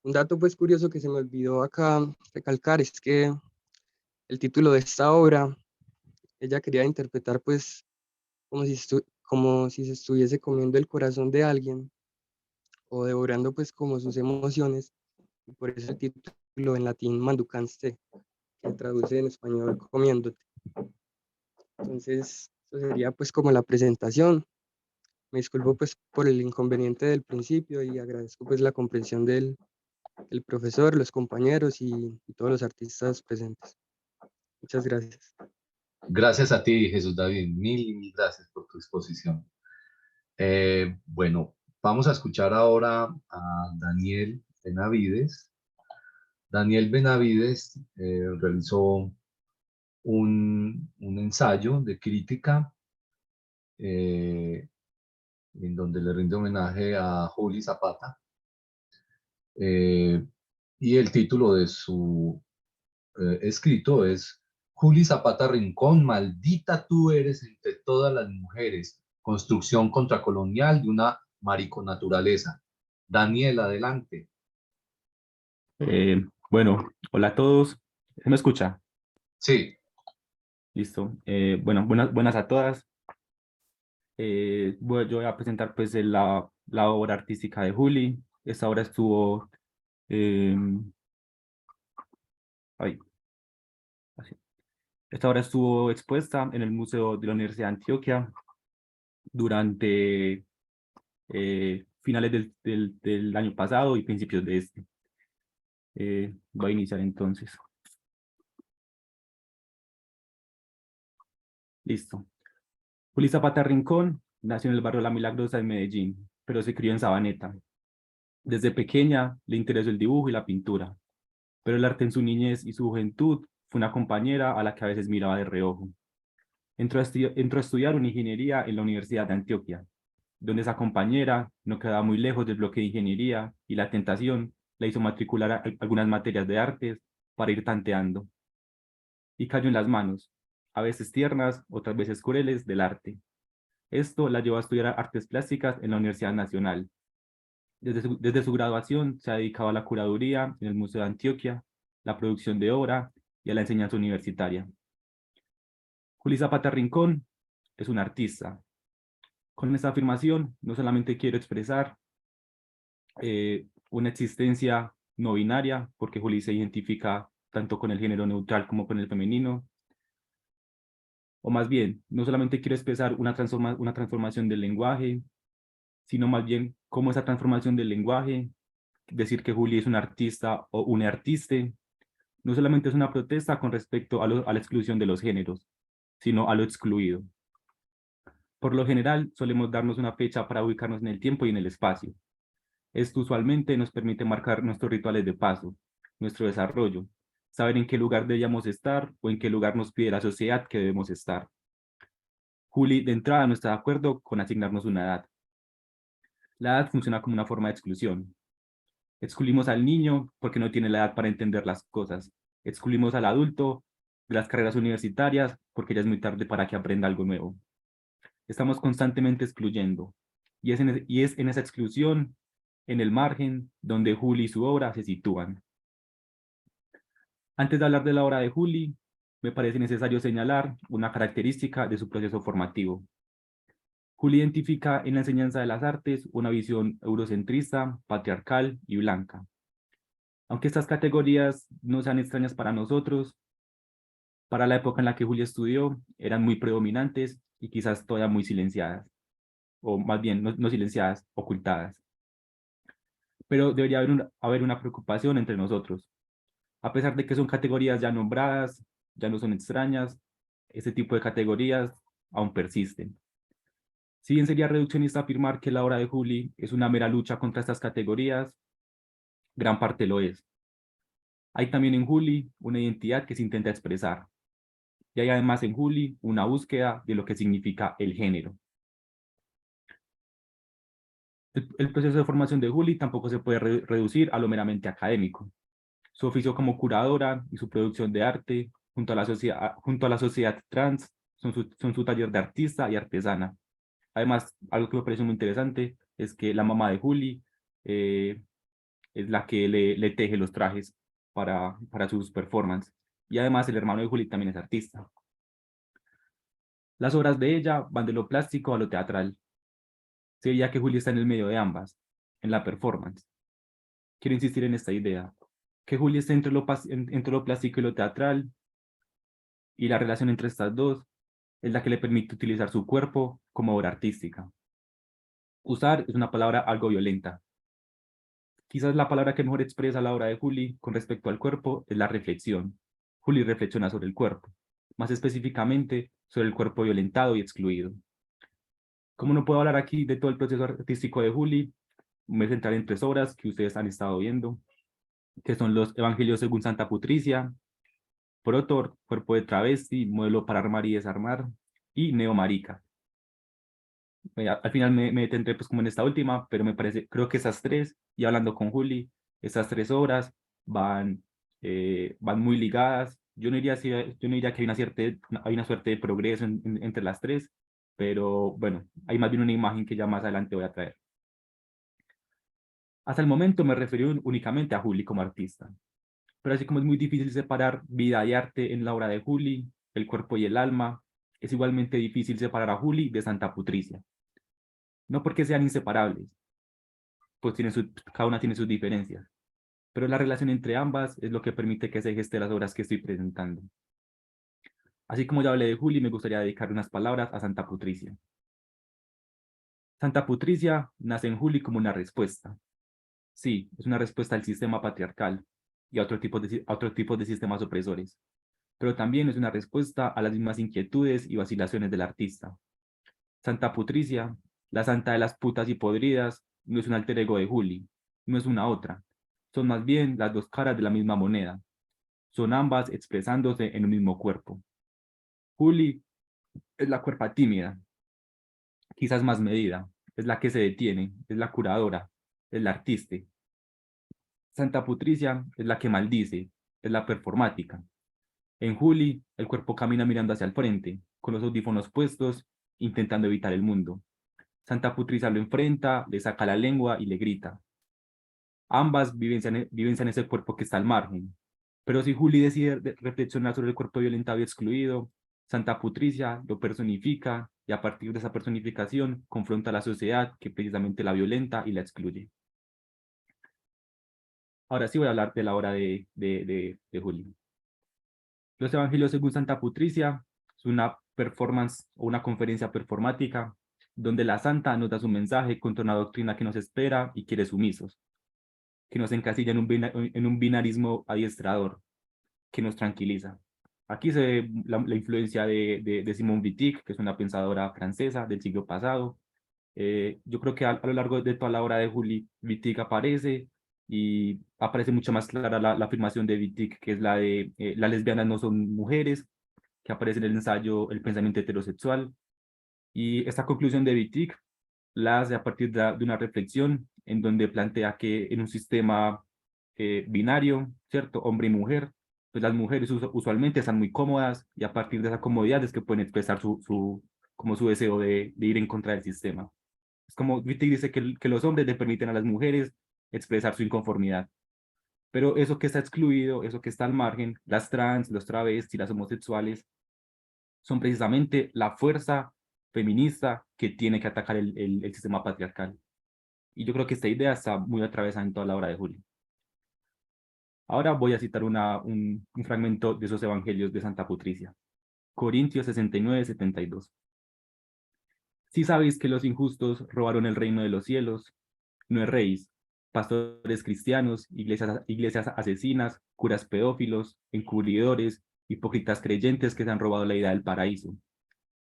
Un dato pues curioso que se me olvidó acá recalcar es que el título de esta obra, ella quería interpretar pues como si se estuviese comiendo el corazón de alguien o devorando pues como sus emociones, y por eso el título en latín Manducans-te, que traduce en español comiéndote. Entonces, eso sería pues como la presentación. Me disculpo pues por el inconveniente del principio y agradezco pues la comprensión del profesor, los compañeros y todos los artistas presentes. Muchas gracias. Gracias a ti, Jesús David. Mil gracias por tu exposición. Bueno, vamos a escuchar ahora a Daniel Benavides. Daniel Benavides realizó un ensayo de crítica en donde le rinde homenaje a Juli Zapata. Y el título de su escrito es Juli Zapata Rincón, maldita tú eres entre todas las mujeres, construcción contracolonial de una mariconaturaleza. Daniel, adelante. Bueno, hola a todos. ¿Se me escucha? Sí. Listo. Bueno, buenas a todas. Yo voy a presentar pues la obra artística de Juli. Esta obra estuvo eh, ay, así. Esta obra estuvo expuesta en el Museo de la Universidad de Antioquia durante finales del año pasado y principios de este. Voy a iniciar entonces. Listo. Juli Zapata Rincón nació en el barrio La Milagrosa de Medellín, pero se crió en Sabaneta. Desde pequeña le interesó el dibujo y la pintura, pero el arte en su niñez y su juventud fue una compañera a la que a veces miraba de reojo. Entró a estudiar una ingeniería en la Universidad de Antioquia, donde esa compañera no quedaba muy lejos del bloque de ingeniería y la tentación la hizo matricular a algunas materias de artes para ir tanteando. Y cayó en las manos, a veces tiernas, otras veces crueles, del arte. Esto la llevó a estudiar artes plásticas en la Universidad Nacional. Desde su graduación se ha dedicado a la curaduría en el Museo de Antioquia, la producción de obra y a la enseñanza universitaria. Juli Zapata Rincón es un artista. Con esta afirmación no solamente quiero expresar una existencia no binaria, porque Juli se identifica tanto con el género neutral como con el femenino, o más bien, no solamente quiero expresar una transformación del lenguaje, sino más bien cómo esa transformación del lenguaje, decir que Juli es un artista o un artiste, no solamente es una protesta con respecto a la exclusión de los géneros, sino a lo excluido. Por lo general, solemos darnos una fecha para ubicarnos en el tiempo y en el espacio. Esto usualmente nos permite marcar nuestros rituales de paso, nuestro desarrollo, saber en qué lugar debíamos estar o en qué lugar nos pide la sociedad que debemos estar. Juli, de entrada, no está de acuerdo con asignarnos una edad. La edad funciona como una forma de exclusión. Excluimos al niño porque no tiene la edad para entender las cosas. Excluimos al adulto de las carreras universitarias porque ya es muy tarde para que aprenda algo nuevo. Estamos constantemente excluyendo. Y es en esa exclusión, en el margen, donde Juli y su obra se sitúan. Antes de hablar de la obra de Juli, me parece necesario señalar una característica de su proceso formativo. Juli identifica en la enseñanza de las artes una visión eurocentrista, patriarcal y blanca. Aunque estas categorías no sean extrañas para nosotros, para la época en la que Juli estudió, eran muy predominantes y quizás todavía muy silenciadas, o más bien no silenciadas, ocultadas. Pero debería haber una preocupación entre nosotros. A pesar de que son categorías ya nombradas, ya no son extrañas, este tipo de categorías aún persisten. Si bien sería reduccionista afirmar que la obra de Juli es una mera lucha contra estas categorías, gran parte lo es. Hay también en Juli una identidad que se intenta expresar. Y hay además en Juli una búsqueda de lo que significa el género. El proceso de formación de Juli tampoco se puede reducir a lo meramente académico. Su oficio como curadora y su producción de arte, junto a la sociedad trans, son su taller de artista y artesana. Además, algo que me parece muy interesante es que la mamá de Juli es la que le teje los trajes para sus performances. Y además el hermano de Juli también es artista. Las obras de ella van de lo plástico a lo teatral. Se diría que Juli está en el medio de ambas, en la performance. Quiero insistir en esta idea, que Juli está entre lo plástico y lo teatral, y la relación entre estas dos es la que le permite utilizar su cuerpo como obra artística. Usar es una palabra algo violenta. Quizás la palabra que mejor expresa la obra de Juli con respecto al cuerpo es la reflexión. Juli reflexiona sobre el cuerpo, más específicamente sobre el cuerpo violentado y excluido. Como no puedo hablar aquí de todo el proceso artístico de Juli, me centraré en 3 obras que ustedes han estado viendo, que son los Evangelios según Santa Patricia, Protor, Cuerpo de Travesti, Modelo para Armar y Desarmar, y Neomarica. Al final me detendré pues como en esta última, pero me parece, creo que esas 3, y hablando con Juli, esas 3 obras van muy ligadas. Yo no diría que hay una suerte de progreso entre las 3, pero bueno, hay más bien una imagen que ya más adelante voy a traer. Hasta el momento me referí únicamente a Juli como artista, pero así como es muy difícil separar vida y arte en la obra de Juli, el cuerpo y el alma, es igualmente difícil separar a Juli de Santa Patricia. No porque sean inseparables, pues cada una tiene sus diferencias, pero la relación entre ambas es lo que permite que se geste las obras que estoy presentando. Así como ya hablé de Juli, me gustaría dedicar unas palabras a Santa Patricia. Santa Patricia nace en Juli como una respuesta. Sí, es una respuesta al sistema patriarcal y a otros tipos de sistemas opresores, pero también es una respuesta a las mismas inquietudes y vacilaciones del artista. Santa Patricia, la santa de las putas y podridas, no es un alter ego de Juli, no es una otra, son más bien las 2 caras de la misma moneda, son ambas expresándose en un mismo cuerpo. Juli es la cuerpa tímida, quizás más medida, es la que se detiene, es la curadora, es la artista. Santa Putricia es la que maldice, es la performática. En Juli, el cuerpo camina mirando hacia el frente, con los audífonos puestos, intentando evitar el mundo. Santa Putricia lo enfrenta, le saca la lengua y le grita. Ambas vivencian ese cuerpo que está al margen. Pero si Juli decide reflexionar sobre el cuerpo violentado y excluido, Santa Putricia lo personifica y a partir de esa personificación confronta a la sociedad que precisamente la violenta y la excluye. Ahora sí voy a hablar de la obra de Juli. Los Evangelios según Santa Putricia es una performance o una conferencia performática donde la santa nos da su mensaje contra una doctrina que nos espera y quiere sumisos, que nos encasilla en un binarismo adiestrador, que nos tranquiliza. Aquí se ve la influencia de Simone Wittig, que es una pensadora francesa del siglo pasado. Yo creo que a lo largo de toda la obra de Juli, Wittig aparece y aparece mucho más clara la afirmación de Wittig, que es la de las lesbianas no son mujeres, que aparece en el ensayo El pensamiento heterosexual. Y esta conclusión de Wittig la hace a partir de una reflexión en donde plantea que en un sistema binario, ¿cierto? Hombre y mujer, pues las mujeres usualmente están muy cómodas y a partir de esa comodidad es que pueden expresar como su deseo de ir en contra del sistema. Es como Wittig dice que los hombres le permiten a las mujeres expresar su inconformidad. Pero eso que está excluido, eso que está al margen, las trans, los travestis, las homosexuales, son precisamente la fuerza feminista que tiene que atacar el sistema patriarcal. Y yo creo que esta idea está muy atravesada en toda la obra de Juli. Ahora voy a citar un fragmento de esos evangelios de Santa Putricia. Corintios 69-72. Si sabéis que los injustos robaron el reino de los cielos, no erréis, pastores cristianos, iglesias asesinas, curas pedófilos, encubridores, hipócritas creyentes que se han robado la idea del paraíso.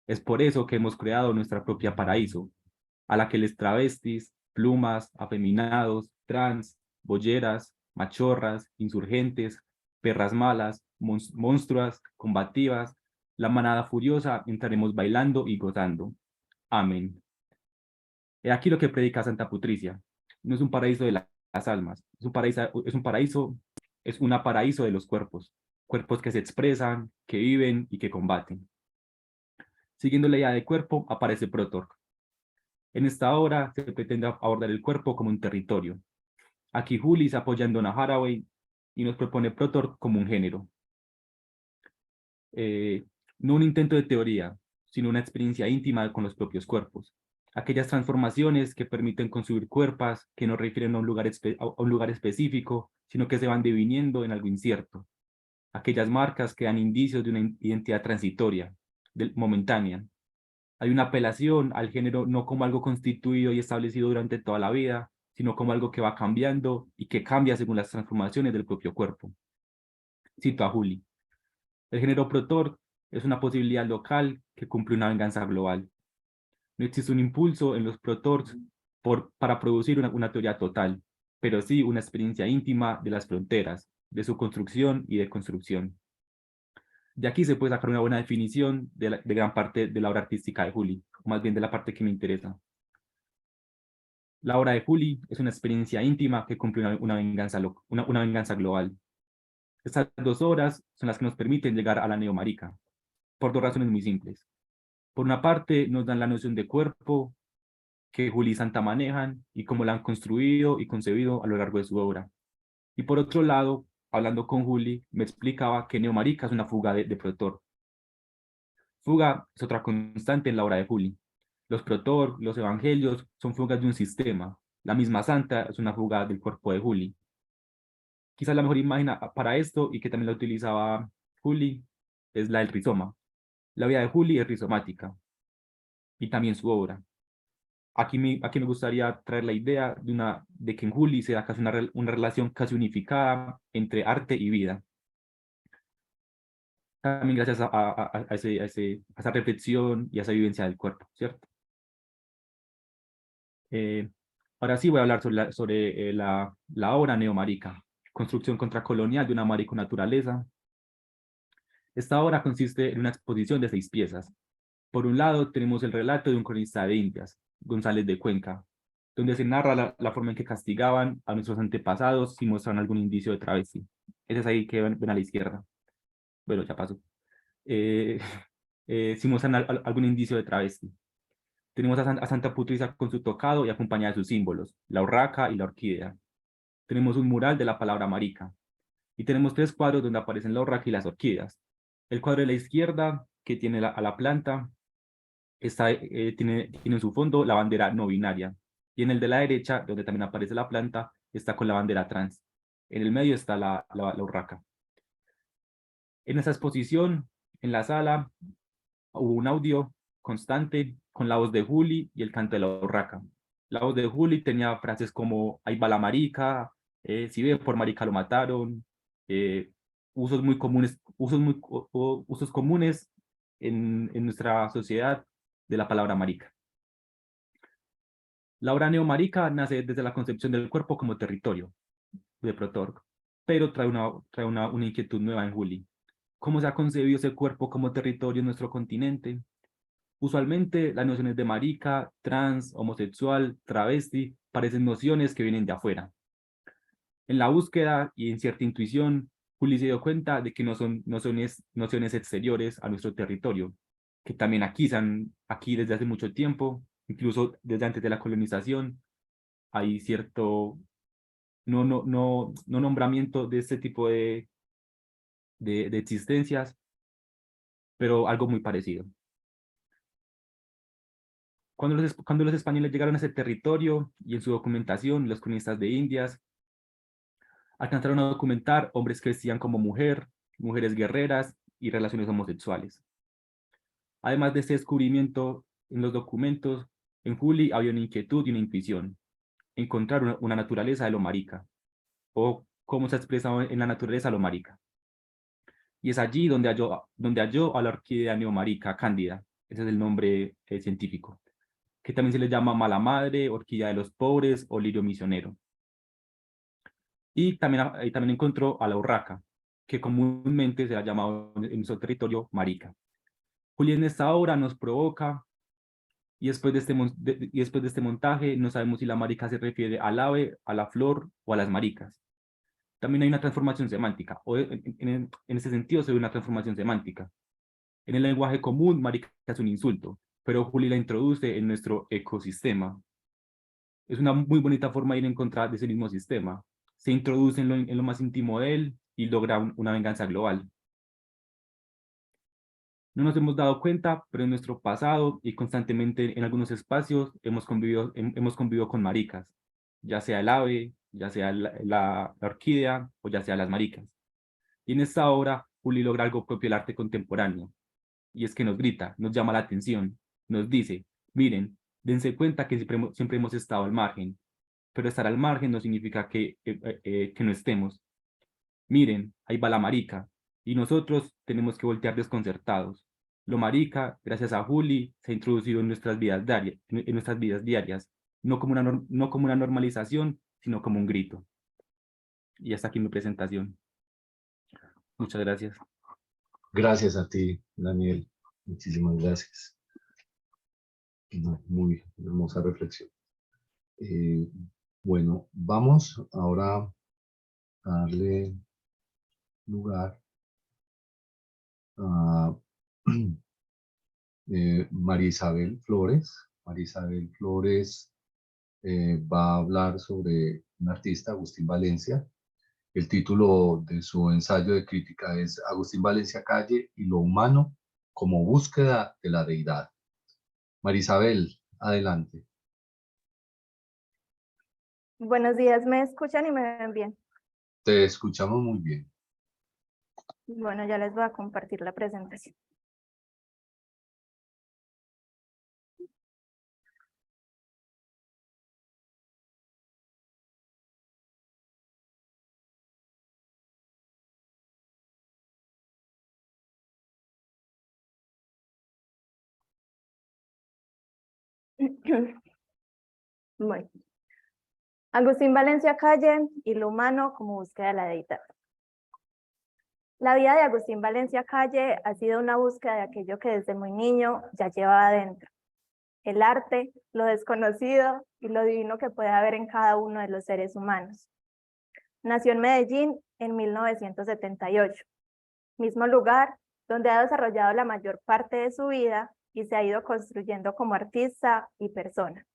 Es por eso que hemos creado nuestra propia paraíso, a la que les travestis, plumas, afeminados, trans, bolleras, machorras, insurgentes, perras malas, monstruas, combativas, la manada furiosa entraremos bailando y gozando. Amén. He aquí lo que predica Santa Putricia. No es un paraíso de las almas, es una paraíso de los cuerpos, cuerpos que se expresan, que viven y que combaten. Siguiendo la idea de cuerpo, aparece Protorque. En esta obra se pretende abordar el cuerpo como un territorio. Aquí Juli se apoya en Donna Haraway y nos propone Protorque como un género. No un intento de teoría, sino una experiencia íntima con los propios cuerpos. Aquellas transformaciones que permiten construir cuerpos que no refieren a un lugar específico, sino que se van deviniendo en algo incierto. Aquellas marcas que dan indicios de una identidad transitoria, momentánea. Hay una apelación al género no como algo constituido y establecido durante toda la vida, sino como algo que va cambiando y que cambia según las transformaciones del propio cuerpo. Cito a Juli. El género Protorque es una posibilidad local que cumple una venganza global. No existe un impulso en los Protorques para producir una teoría total, pero sí una experiencia íntima de las fronteras, de su construcción y de construcción. De aquí se puede sacar una buena definición de gran parte de la obra artística de Juli, o más bien de la parte que me interesa. La obra de Juli es una experiencia íntima que cumple una venganza global. Estas dos obras son las que nos permiten llegar a la neomarica, por dos razones muy simples. Por una parte, nos dan la noción de cuerpo que Juli y Santa manejan y cómo la han construido y concebido a lo largo de su obra. Y por otro lado, hablando con Juli, me explicaba que neomarica es una fuga de Protorque. Fuga es otra constante en la obra de Juli. Los Protorque, los evangelios, son fugas de un sistema. La misma santa es una fuga del cuerpo de Juli. Quizás la mejor imagen para esto, y que también la utilizaba Juli, es la del rizoma. La vida de Juli es rizomática, y también su obra. Aquí me gustaría traer la idea de que en Juli se da casi una relación casi unificada entre arte y vida. También gracias a esa reflexión y a esa vivencia del cuerpo, ¿cierto? Ahora sí voy a hablar sobre la obra neomarica, construcción contracolonial de una marico-naturaleza. Esta obra consiste en una exposición de 6 piezas. Por un lado, tenemos el relato de un cronista de Indias, González de Cuenca, donde se narra la forma en que castigaban a nuestros antepasados si muestran algún indicio de travesti. Ese es ahí que ven a la izquierda. Bueno, ya pasó. Eh, si muestran algún indicio de travesti. Tenemos a Santa Putrisa con su tocado y acompañada de sus símbolos, la urraca y la orquídea. Tenemos un mural de la palabra marica. Y tenemos 3 cuadros donde aparecen la urraca y las orquídeas. El cuadro de la izquierda, que tiene a la planta, tiene en su fondo la bandera no binaria. Y en el de la derecha, donde también aparece la planta, está con la bandera trans. En el medio está la urraca. En esa exposición, en la sala, hubo un audio constante con la voz de Juli y el canto de la urraca. La voz de Juli tenía frases como ahí va la marica, si ve por marica lo mataron, usos muy comunes, usos comunes en nuestra sociedad de la palabra marica. La obra neomarica nace desde la concepción del cuerpo como territorio de Protorg, pero trae una inquietud nueva en Juli. ¿Cómo se ha concebido ese cuerpo como territorio en nuestro continente? Usualmente las nociones de marica, trans, homosexual, travesti parecen nociones que vienen de afuera. En la búsqueda y en cierta intuición, Juli se dio cuenta de que no son nociones exteriores a nuestro territorio, que también aquí desde hace mucho tiempo, incluso desde antes de la colonización, hay cierto no nombramiento de este tipo de existencias, pero algo muy parecido. Cuando los españoles llegaron a ese territorio y en su documentación, los cronistas de Indias alcanzaron a documentar hombres que vestían como mujer, mujeres guerreras y relaciones homosexuales. Además de este descubrimiento en los documentos, en Juli había una inquietud y una intuición, encontrar una naturaleza de lo marica, o cómo se ha expresado en la naturaleza lo marica. Y es allí donde halló a la orquídea neomarica cándida, ese es el nombre científico, que también se le llama mala madre, orquídea de los pobres o lirio misionero. Y también encontró a la urraca, que comúnmente se ha llamado en su territorio marica. Juli en esta obra nos provoca, y después de este montaje no sabemos si la marica se refiere al ave, a la flor o a las maricas. También hay una transformación semántica, o en ese sentido se ve una transformación semántica. En el lenguaje común, marica es un insulto, pero Juli la introduce en nuestro ecosistema. Es una muy bonita forma de ir en contra de ese mismo sistema. Se introduce en lo más íntimo de él y logra una venganza global. No nos hemos dado cuenta, pero en nuestro pasado y constantemente en algunos espacios hemos convivido con maricas, ya sea el ave, ya sea la orquídea o ya sea las maricas. Y en esta obra, Juli logra algo propio del arte contemporáneo, y es que nos grita, nos llama la atención, nos dice, miren, dense cuenta que siempre hemos estado al margen, pero estar al margen no significa que no estemos. Miren, ahí va la marica, y nosotros tenemos que voltear desconcertados. Lo marica, gracias a Juli, se ha introducido en nuestras vidas diarias, no como una normalización, sino como un grito. Y hasta aquí mi presentación. Muchas gracias. Gracias a ti, Daniel. Muchísimas gracias. Una muy hermosa reflexión. Bueno, vamos ahora a darle lugar a María Isabel Flores. María Isabel Flores va a hablar sobre un artista, Agustín Valencia. El título de su ensayo de crítica es Agustín Valencia Calle y lo humano como búsqueda de la deidad. María Isabel, adelante. Buenos días, ¿me escuchan y me ven bien? Te escuchamos muy bien. Bueno, ya les voy a compartir la presentación. Bueno, Agustín Valencia Calle y lo humano como búsqueda de la deidad. La vida de Agustín Valencia Calle ha sido una búsqueda de aquello que desde muy niño ya llevaba adentro: el arte, lo desconocido y lo divino que puede haber en cada uno de los seres humanos. Nació en Medellín en 1978, mismo lugar donde ha desarrollado la mayor parte de su vida y se ha ido construyendo como artista y persona.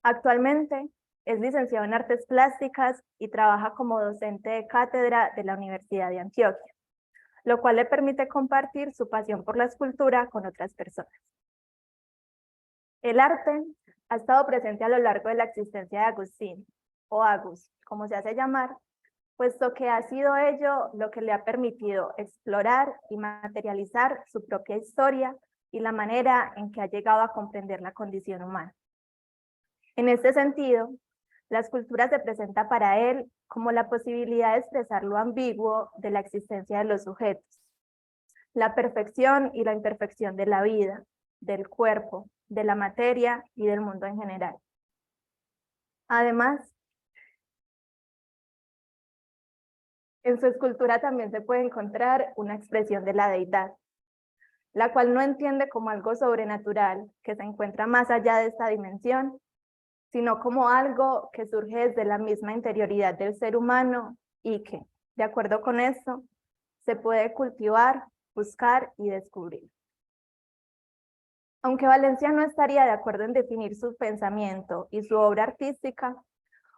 Actualmente es licenciado en Artes Plásticas y trabaja como docente de cátedra de la Universidad de Antioquia, lo cual le permite compartir su pasión por la escultura con otras personas. El arte ha estado presente a lo largo de la existencia de Agustín, o Agus, como se hace llamar, puesto que ha sido ello lo que le ha permitido explorar y materializar su propia historia y la manera en que ha llegado a comprender la condición humana. En este sentido, la escultura se presenta para él como la posibilidad de expresar lo ambiguo de la existencia de los sujetos, la perfección y la imperfección de la vida, del cuerpo, de la materia y del mundo en general. Además, en su escultura también se puede encontrar una expresión de la deidad, la cual no entiende como algo sobrenatural que se encuentra más allá de esta dimensión, sino como algo que surge desde la misma interioridad del ser humano y que, de acuerdo con esto, se puede cultivar, buscar y descubrir. Aunque Valencia no estaría de acuerdo en definir su pensamiento y su obra artística,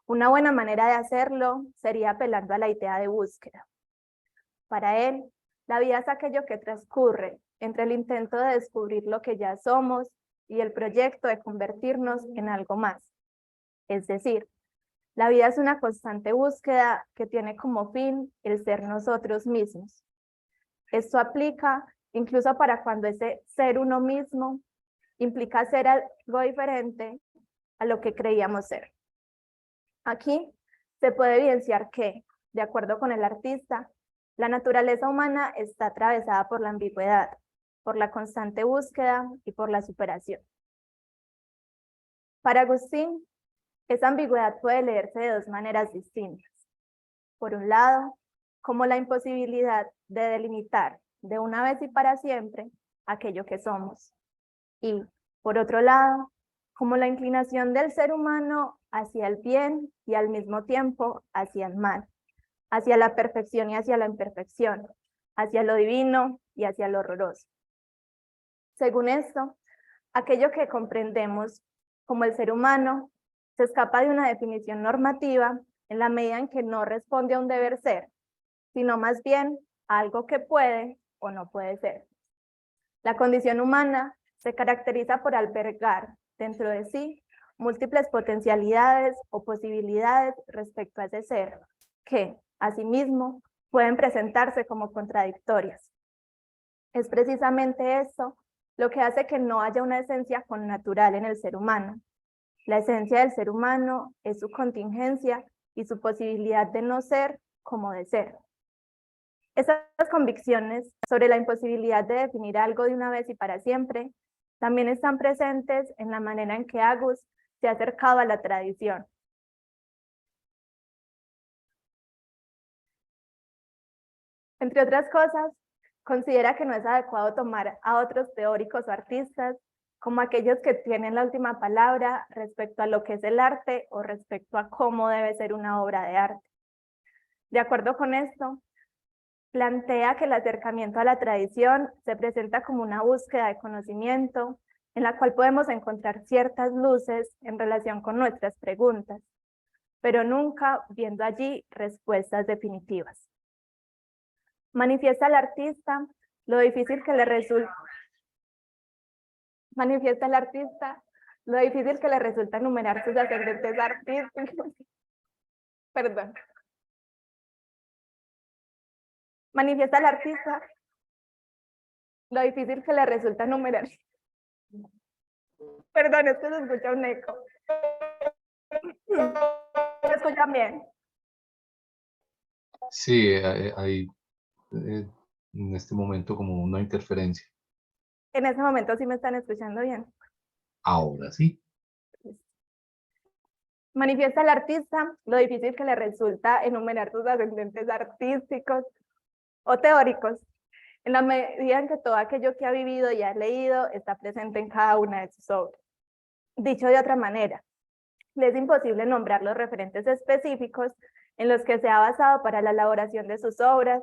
una buena manera de hacerlo sería apelando a la idea de búsqueda. Para él, la vida es aquello que transcurre entre el intento de descubrir lo que ya somos y el proyecto de convertirnos en algo más. Es decir, la vida es una constante búsqueda que tiene como fin el ser nosotros mismos. Esto aplica incluso para cuando ese ser uno mismo implica ser algo diferente a lo que creíamos ser. Aquí se puede evidenciar que, de acuerdo con el artista, la naturaleza humana está atravesada por la ambigüedad, por la constante búsqueda y por la superación. Para Agustín, esa ambigüedad puede leerse de dos maneras distintas. Por un lado, como la imposibilidad de delimitar de una vez y para siempre aquello que somos. Y, por otro lado, como la inclinación del ser humano hacia el bien y al mismo tiempo hacia el mal, hacia la perfección y hacia la imperfección, hacia lo divino y hacia lo horroroso. Según esto, aquello que comprendemos como el ser humano se escapa de una definición normativa en la medida en que no responde a un deber ser, sino más bien a algo que puede o no puede ser. La condición humana se caracteriza por albergar dentro de sí múltiples potencialidades o posibilidades respecto a ese ser, que, asimismo, pueden presentarse como contradictorias. Es precisamente esto lo que hace que no haya una esencia connatural en el ser humano. La esencia del ser humano es su contingencia y su posibilidad de no ser como de ser. Estas convicciones sobre la imposibilidad de definir algo de una vez y para siempre también están presentes en la manera en que Agus se ha acercado a la tradición. Entre otras cosas, considera que no es adecuado tomar a otros teóricos o artistas como aquellos que tienen la última palabra respecto a lo que es el arte o respecto a cómo debe ser una obra de arte. De acuerdo con esto, plantea que el acercamiento a la tradición se presenta como una búsqueda de conocimiento en la cual podemos encontrar ciertas luces en relación con nuestras preguntas, pero nunca viendo allí respuestas definitivas. Manifiesta al artista lo difícil que le resulta enumerar sus ascendentes artísticos. Perdón. Manifiesta al artista lo difícil que le resulta enumerar. Perdón, es que se escucha un eco. ¿Se escuchan bien? Sí, hay en este momento como una interferencia. En ese momento sí me están escuchando bien. Ahora sí. Manifiesta al artista lo difícil que le resulta enumerar sus ascendentes artísticos, o teóricos, en la medida en que todo aquello que ha vivido y ha leído está presente en cada una de sus obras. Dicho de otra manera, le es imposible nombrar los referentes específicos en los que se ha basado para la elaboración de sus obras,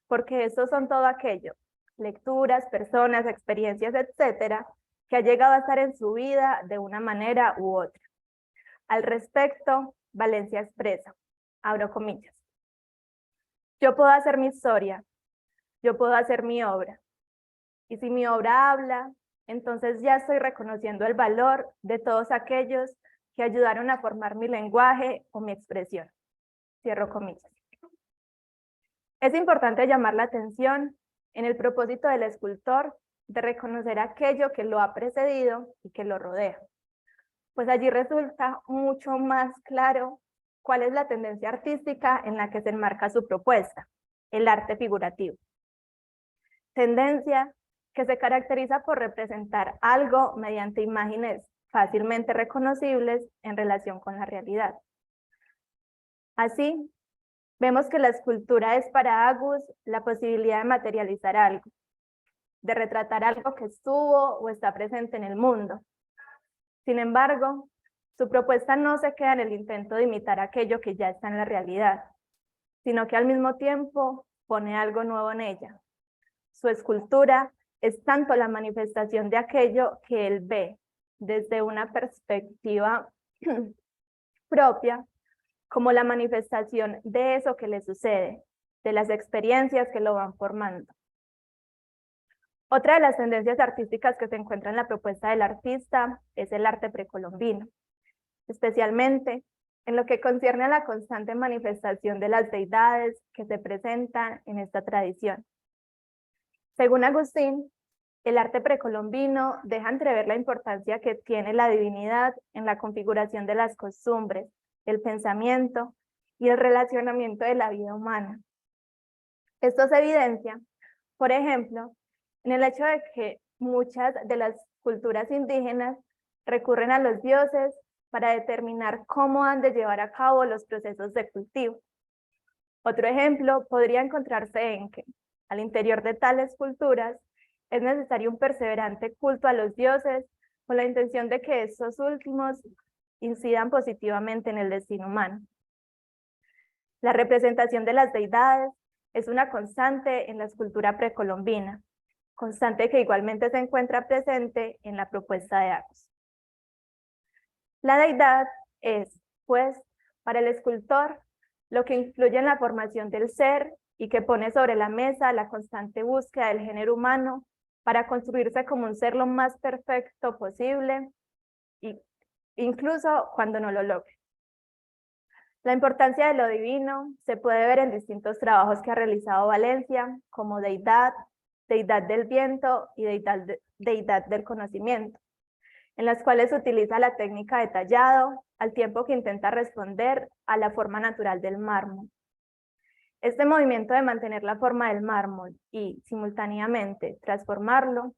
porque estos son todo aquello, lecturas, personas, experiencias, etcétera, que ha llegado a estar en su vida de una manera u otra. Al respecto, Valencia expresa, abro comillas, yo puedo hacer mi historia, yo puedo hacer mi obra, y si mi obra habla, entonces ya estoy reconociendo el valor de todos aquellos que ayudaron a formar mi lenguaje o mi expresión. Cierro comillas. Es importante llamar la atención en el propósito del escultor de reconocer aquello que lo ha precedido y que lo rodea, pues allí resulta mucho más claro cuál es la tendencia artística en la que se enmarca su propuesta, el arte figurativo. Tendencia que se caracteriza por representar algo mediante imágenes fácilmente reconocibles en relación con la realidad. Así, vemos que la escultura es para Agus la posibilidad de materializar algo, de retratar algo que estuvo o está presente en el mundo. Sin embargo, su propuesta no se queda en el intento de imitar aquello que ya está en la realidad, sino que al mismo tiempo pone algo nuevo en ella. Su escultura es tanto la manifestación de aquello que él ve desde una perspectiva propia, como la manifestación de eso que le sucede, de las experiencias que lo van formando. Otra de las tendencias artísticas que se encuentra en la propuesta del artista es el arte precolombino, especialmente en lo que concierne a la constante manifestación de las deidades que se presentan en esta tradición. Según Agustín, el arte precolombino deja entrever la importancia que tiene la divinidad en la configuración de las costumbres, el pensamiento y el relacionamiento de la vida humana. Esto se evidencia, por ejemplo, en el hecho de que muchas de las culturas indígenas recurren a los dioses para determinar cómo han de llevar a cabo los procesos de cultivo. Otro ejemplo podría encontrarse en que, al interior de tales culturas, es necesario un perseverante culto a los dioses con la intención de que estos últimos incidan positivamente en el destino humano. La representación de las deidades es una constante en la escultura precolombina, constante que igualmente se encuentra presente en la propuesta de Agus. La deidad es, pues, para el escultor, lo que influye en la formación del ser y que pone sobre la mesa la constante búsqueda del género humano para construirse como un ser lo más perfecto posible, y incluso cuando no lo logre. La importancia de lo divino se puede ver en distintos trabajos que ha realizado Valencia, como deidad, deidad del viento y deidad del conocimiento, en las cuales utiliza la técnica de tallado, al tiempo que intenta responder a la forma natural del mármol. Este movimiento de mantener la forma del mármol y, simultáneamente, transformarlo,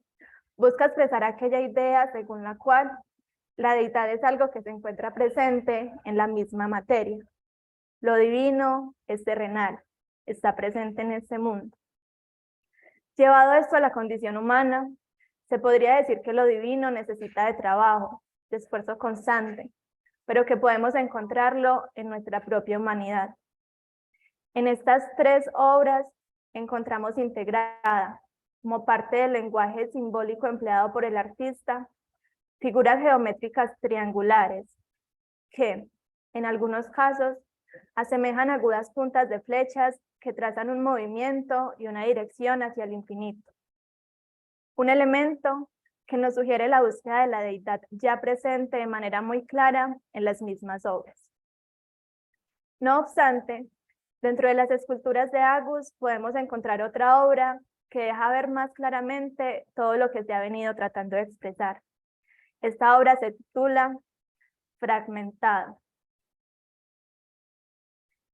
busca expresar aquella idea según la cual la deidad es algo que se encuentra presente en la misma materia. Lo divino es terrenal, está presente en este mundo. Llevado esto a la condición humana, se podría decir que lo divino necesita de trabajo, de esfuerzo constante, pero que podemos encontrarlo en nuestra propia humanidad. En estas tres obras encontramos integrada, como parte del lenguaje simbólico empleado por el artista, figuras geométricas triangulares, que, en algunos casos, asemejan agudas puntas de flechas que trazan un movimiento y una dirección hacia el infinito. Un elemento que nos sugiere la búsqueda de la deidad ya presente de manera muy clara en las mismas obras. No obstante, dentro de las esculturas de Agus podemos encontrar otra obra que deja ver más claramente todo lo que se ha venido tratando de expresar. Esta obra se titula Fragmentado.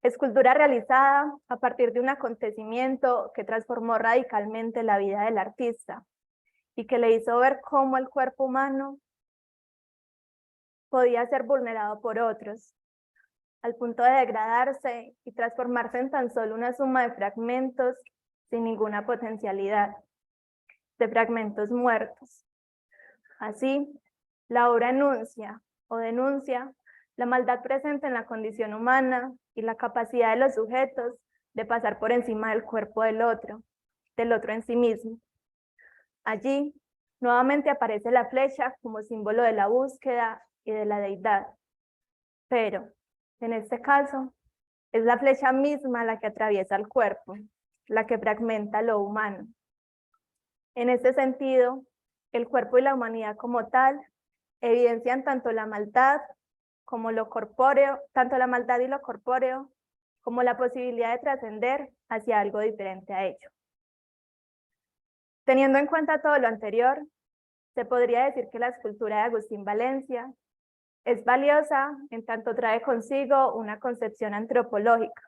Escultura realizada a partir de un acontecimiento que transformó radicalmente la vida del artista y que le hizo ver cómo el cuerpo humano podía ser vulnerado por otros, al punto de degradarse y transformarse en tan solo una suma de fragmentos sin ninguna potencialidad, de fragmentos muertos. Así, la obra enuncia o denuncia la maldad presente en la condición humana y la capacidad de los sujetos de pasar por encima del cuerpo del otro en sí mismo. Allí, nuevamente aparece la flecha como símbolo de la búsqueda y de la deidad. Pero, en este caso, es la flecha misma la que atraviesa el cuerpo, la que fragmenta lo humano. En este sentido, el cuerpo y la humanidad como tal evidencian tanto la maldad como lo corpóreo, tanto la maldad y lo corpóreo, como la posibilidad de trascender hacia algo diferente a ello. Teniendo en cuenta todo lo anterior, se podría decir que la escultura de Agustín Valencia es valiosa en tanto trae consigo una concepción antropológica,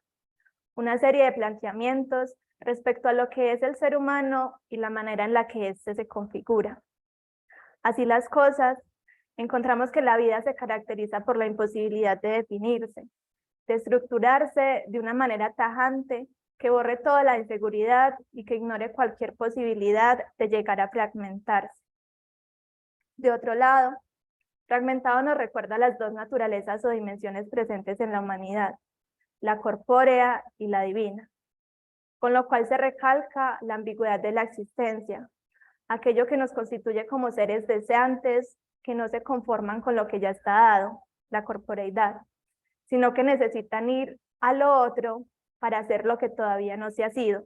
una serie de planteamientos respecto a lo que es el ser humano y la manera en la que éste se configura. Así las cosas, encontramos que la vida se caracteriza por la imposibilidad de definirse, de estructurarse de una manera tajante que borre toda la inseguridad y que ignore cualquier posibilidad de llegar a fragmentarse. De otro lado, fragmentado nos recuerda las dos naturalezas o dimensiones presentes en la humanidad, la corpórea y la divina, con lo cual se recalca la ambigüedad de la existencia, aquello que nos constituye como seres deseantes que no se conforman con lo que ya está dado, la corporeidad, sino que necesitan ir a lo otro para hacer lo que todavía no se ha sido,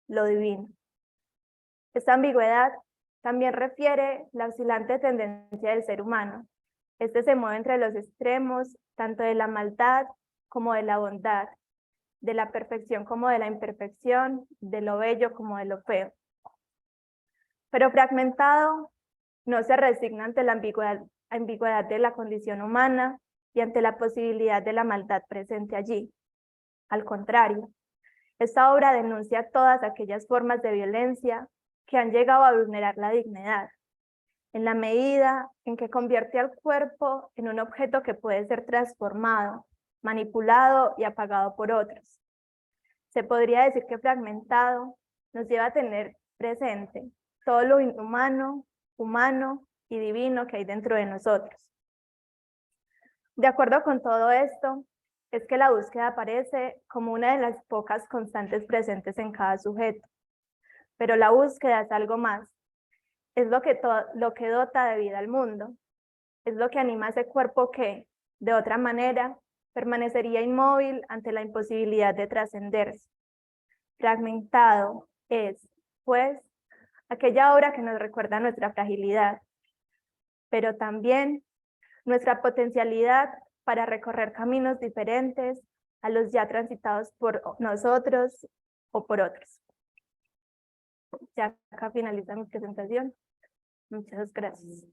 lo divino. Esta ambigüedad también refiere la oscilante tendencia del ser humano. Este se mueve entre los extremos, tanto de la maldad como de la bondad, de la perfección como de la imperfección, de lo bello como de lo feo. Pero fragmentado no se resigna ante la ambigüedad de la condición humana y ante la posibilidad de la maldad presente allí. Al contrario, esta obra denuncia todas aquellas formas de violencia que han llegado a vulnerar la dignidad, en la medida en que convierte al cuerpo en un objeto que puede ser transformado, manipulado y apagado por otros. Se podría decir que fragmentado nos lleva a tener presente todo lo inhumano, humano y divino que hay dentro de nosotros. De acuerdo con todo esto, es que la búsqueda aparece como una de las pocas constantes presentes en cada sujeto. Pero la búsqueda es algo más. Es lo que dota de vida al mundo. Es lo que anima a ese cuerpo que, de otra manera, permanecería inmóvil ante la imposibilidad de trascenderse. Fragmentado es, pues, aquella obra que nos recuerda nuestra fragilidad, pero también nuestra potencialidad para recorrer caminos diferentes a los ya transitados por nosotros o por otros. Ya acá finaliza mi presentación. Muchas gracias.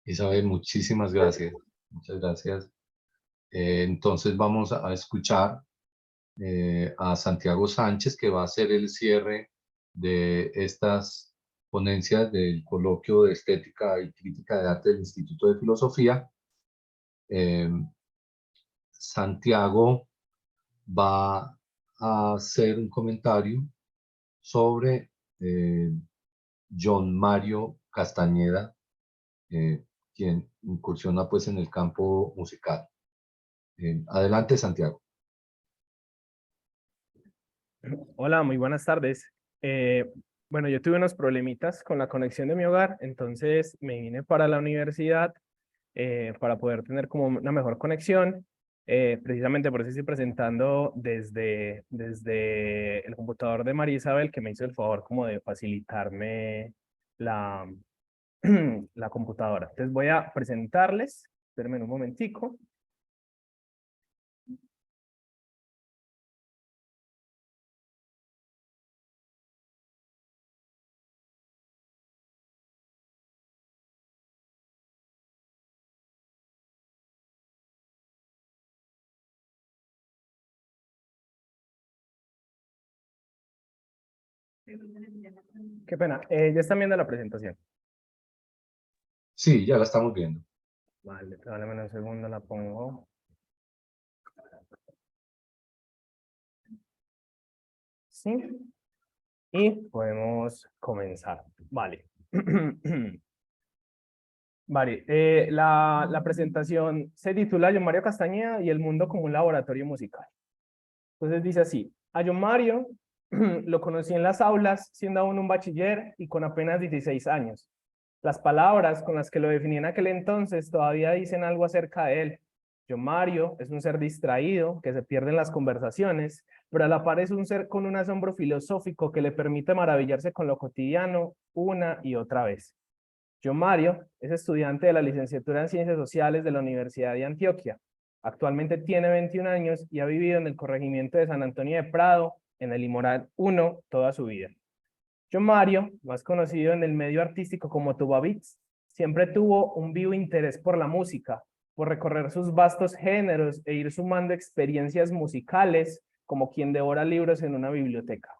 Isabel, muchísimas gracias. Muchas gracias. Entonces vamos a escuchar a Santiago Sánchez, que va a hacer el cierre de estas ponencias del coloquio de Estética y Crítica de Arte del Instituto de Filosofía. Santiago va a hacer un comentario sobre John Mario Castañeda, quien incursiona pues en el campo musical. Adelante, Santiago. Hola, muy buenas tardes. Bueno, yo tuve unos problemitas con la conexión de mi hogar, entonces me vine para la universidad para poder tener como una mejor conexión. Precisamente por eso estoy presentando desde el computador de María Isabel, que me hizo el favor como de facilitarme la, la computadora. Entonces voy a presentarles, espérenme un momentico. Qué pena, ya están viendo la presentación. Sí, ya la estamos viendo. Vale, dame un segundo, la pongo. ¿Sí? y podemos comenzar. Vale. Vale, la presentación se titula John Mario Castañeda y el mundo como un laboratorio musical. Entonces dice así: a John Mario lo conocí en las aulas siendo aún un bachiller y con apenas 16 años. Las palabras con las que lo definí en aquel entonces todavía dicen algo acerca de él. John Mario es un ser distraído que se pierde en las conversaciones, pero a la par es un ser con un asombro filosófico que le permite maravillarse con lo cotidiano una y otra vez. John Mario es estudiante de la licenciatura en Ciencias Sociales de la Universidad de Antioquia. Actualmente tiene 21 años y ha vivido en el corregimiento de San Antonio de Prado, en el Limoral 1, toda su vida. John Mario, más conocido en el medio artístico como Tuba Beats, siempre tuvo un vivo interés por la música, por recorrer sus vastos géneros e ir sumando experiencias musicales como quien devora libros en una biblioteca.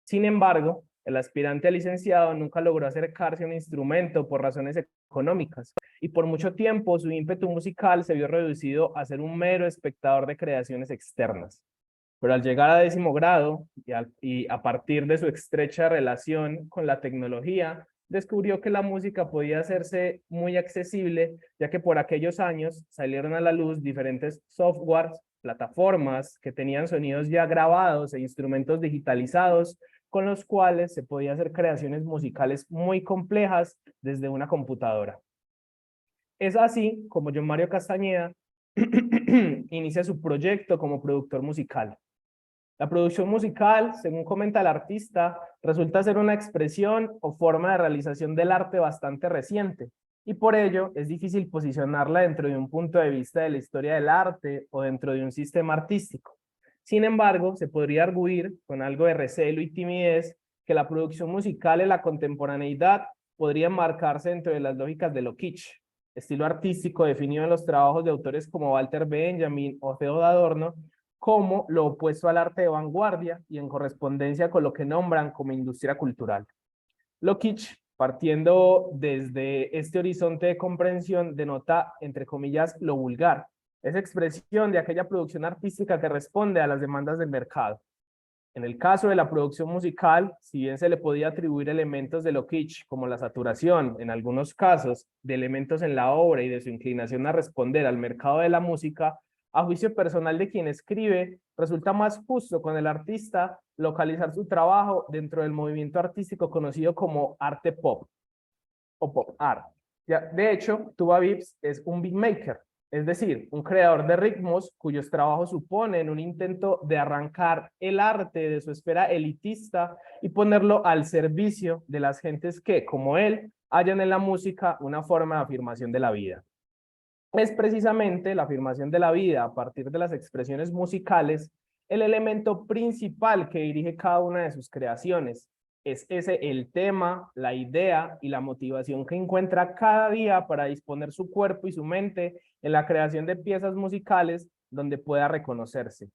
Sin embargo, el aspirante a licenciado nunca logró acercarse a un instrumento por razones económicas, y por mucho tiempo su ímpetu musical se vio reducido a ser un mero espectador de creaciones externas. Pero al llegar a 10º grado y a partir de su estrecha relación con la tecnología, descubrió que la música podía hacerse muy accesible, ya que por aquellos años salieron a la luz diferentes softwares, plataformas que tenían sonidos ya grabados e instrumentos digitalizados, con los cuales se podía hacer creaciones musicales muy complejas desde una computadora. Es así como John Mario Castañeda inicia su proyecto como productor musical. La producción musical, según comenta el artista, resulta ser una expresión o forma de realización del arte bastante reciente, y por ello es difícil posicionarla dentro de un punto de vista de la historia del arte o dentro de un sistema artístico. Sin embargo, se podría arguir, con algo de recelo y timidez, que la producción musical en la contemporaneidad podría enmarcarse dentro de las lógicas de lo kitsch, estilo artístico definido en los trabajos de autores como Walter Benjamin o Theodor Adorno, como lo opuesto al arte de vanguardia y en correspondencia con lo que nombran como industria cultural. Lo kitsch, partiendo desde este horizonte de comprensión, denota, entre comillas, lo vulgar. Es expresión de aquella producción artística que responde a las demandas del mercado. En el caso de la producción musical, si bien se le podía atribuir elementos de lo kitsch, como la saturación, en algunos casos, de elementos en la obra y de su inclinación a responder al mercado de la música, a juicio personal de quien escribe, resulta más justo con el artista localizar su trabajo dentro del movimiento artístico conocido como arte pop o pop art. De hecho, Tuba Vips es un beatmaker, es decir, un creador de ritmos cuyos trabajos suponen un intento de arrancar el arte de su esfera elitista y ponerlo al servicio de las gentes que, como él, hallan en la música una forma de afirmación de la vida. Es precisamente la afirmación de la vida a partir de las expresiones musicales el elemento principal que dirige cada una de sus creaciones. Es ese el tema, la idea y la motivación que encuentra cada día para disponer su cuerpo y su mente en la creación de piezas musicales donde pueda reconocerse.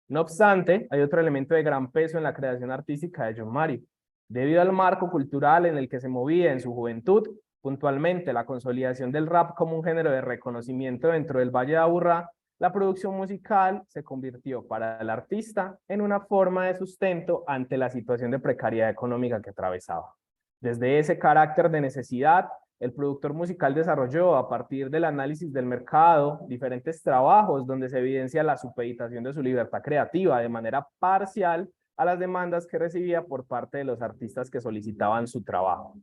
No obstante, hay otro elemento de gran peso en la creación artística de John Mario. Debido al marco cultural en el que se movía en su juventud, puntualmente la consolidación del rap como un género de reconocimiento dentro del Valle de Aburrá, la producción musical se convirtió para el artista en una forma de sustento ante la situación de precariedad económica que atravesaba. Desde ese carácter de necesidad, el productor musical desarrolló, a partir del análisis del mercado, diferentes trabajos donde se evidencia la supeditación de su libertad creativa de manera parcial a las demandas que recibía por parte de los artistas que solicitaban su trabajo.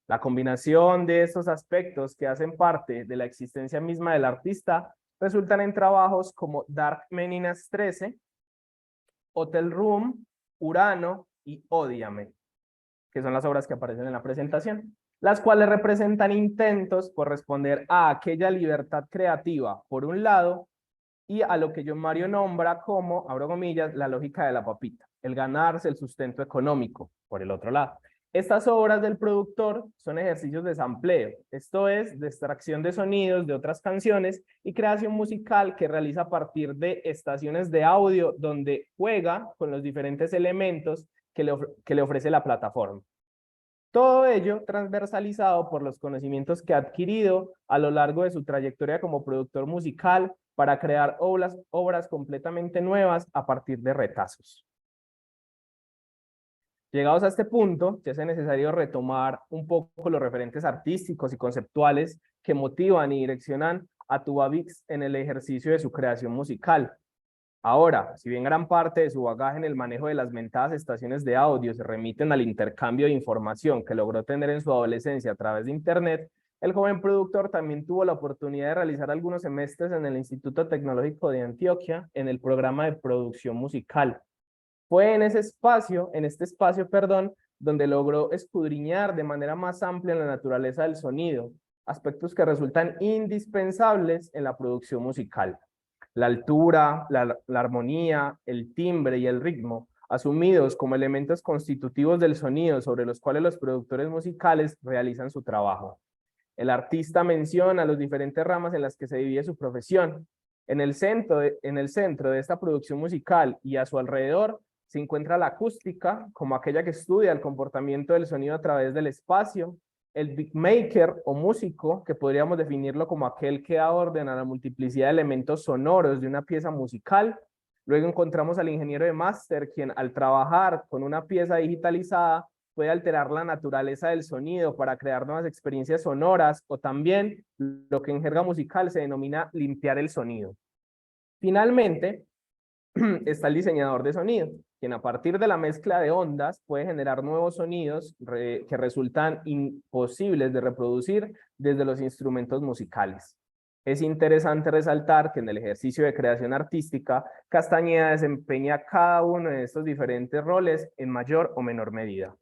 La combinación de estos aspectos que hacen parte de la existencia misma del artista resultan en trabajos como Dark Meninas 13, Hotel Room, Urano y Ódiame, que son las obras que aparecen en la presentación, las cuales representan intentos por responder a aquella libertad creativa, por un lado, y a lo que John Mario nombra como, abro comillas, la lógica de la papita, el ganarse el sustento económico, por el otro lado. Estas obras del productor son ejercicios de sampleo, esto es, de extracción de sonidos de otras canciones y creación musical que realiza a partir de estaciones de audio donde juega con los diferentes elementos que le ofrece la plataforma. Todo ello transversalizado por los conocimientos que ha adquirido a lo largo de su trayectoria como productor musical para crear obras completamente nuevas a partir de retazos. Llegados a este punto, se hace necesario retomar un poco los referentes artísticos y conceptuales que motivan y direccionan a Tubavix en el ejercicio de su creación musical. Ahora, si bien gran parte de su bagaje en el manejo de las mentadas estaciones de audio se remiten al intercambio de información que logró tener en su adolescencia a través de Internet, el joven productor también tuvo la oportunidad de realizar algunos semestres en el Instituto Tecnológico de Antioquia en el programa de producción musical. Fue en este espacio, donde logró escudriñar de manera más amplia la naturaleza del sonido, aspectos que resultan indispensables en la producción musical. La altura, la armonía, el timbre y el ritmo, asumidos como elementos constitutivos del sonido sobre los cuales los productores musicales realizan su trabajo. El artista menciona las diferentes ramas en las que se divide su profesión. En el centro de esta producción musical y a su alrededor se encuentra la acústica, como aquella que estudia el comportamiento del sonido a través del espacio, el beatmaker o músico, que podríamos definirlo como aquel que da orden a la multiplicidad de elementos sonoros de una pieza musical. Luego encontramos al ingeniero de máster, quien al trabajar con una pieza digitalizada puede alterar la naturaleza del sonido para crear nuevas experiencias sonoras, o también lo que en jerga musical se denomina limpiar el sonido. Finalmente, está el diseñador de sonido, quien a partir de la mezcla de ondas puede generar nuevos sonidos que resultan imposibles de reproducir desde los instrumentos musicales. Es interesante resaltar que en el ejercicio de creación artística, Castañeda desempeña cada uno de estos diferentes roles en mayor o menor medida.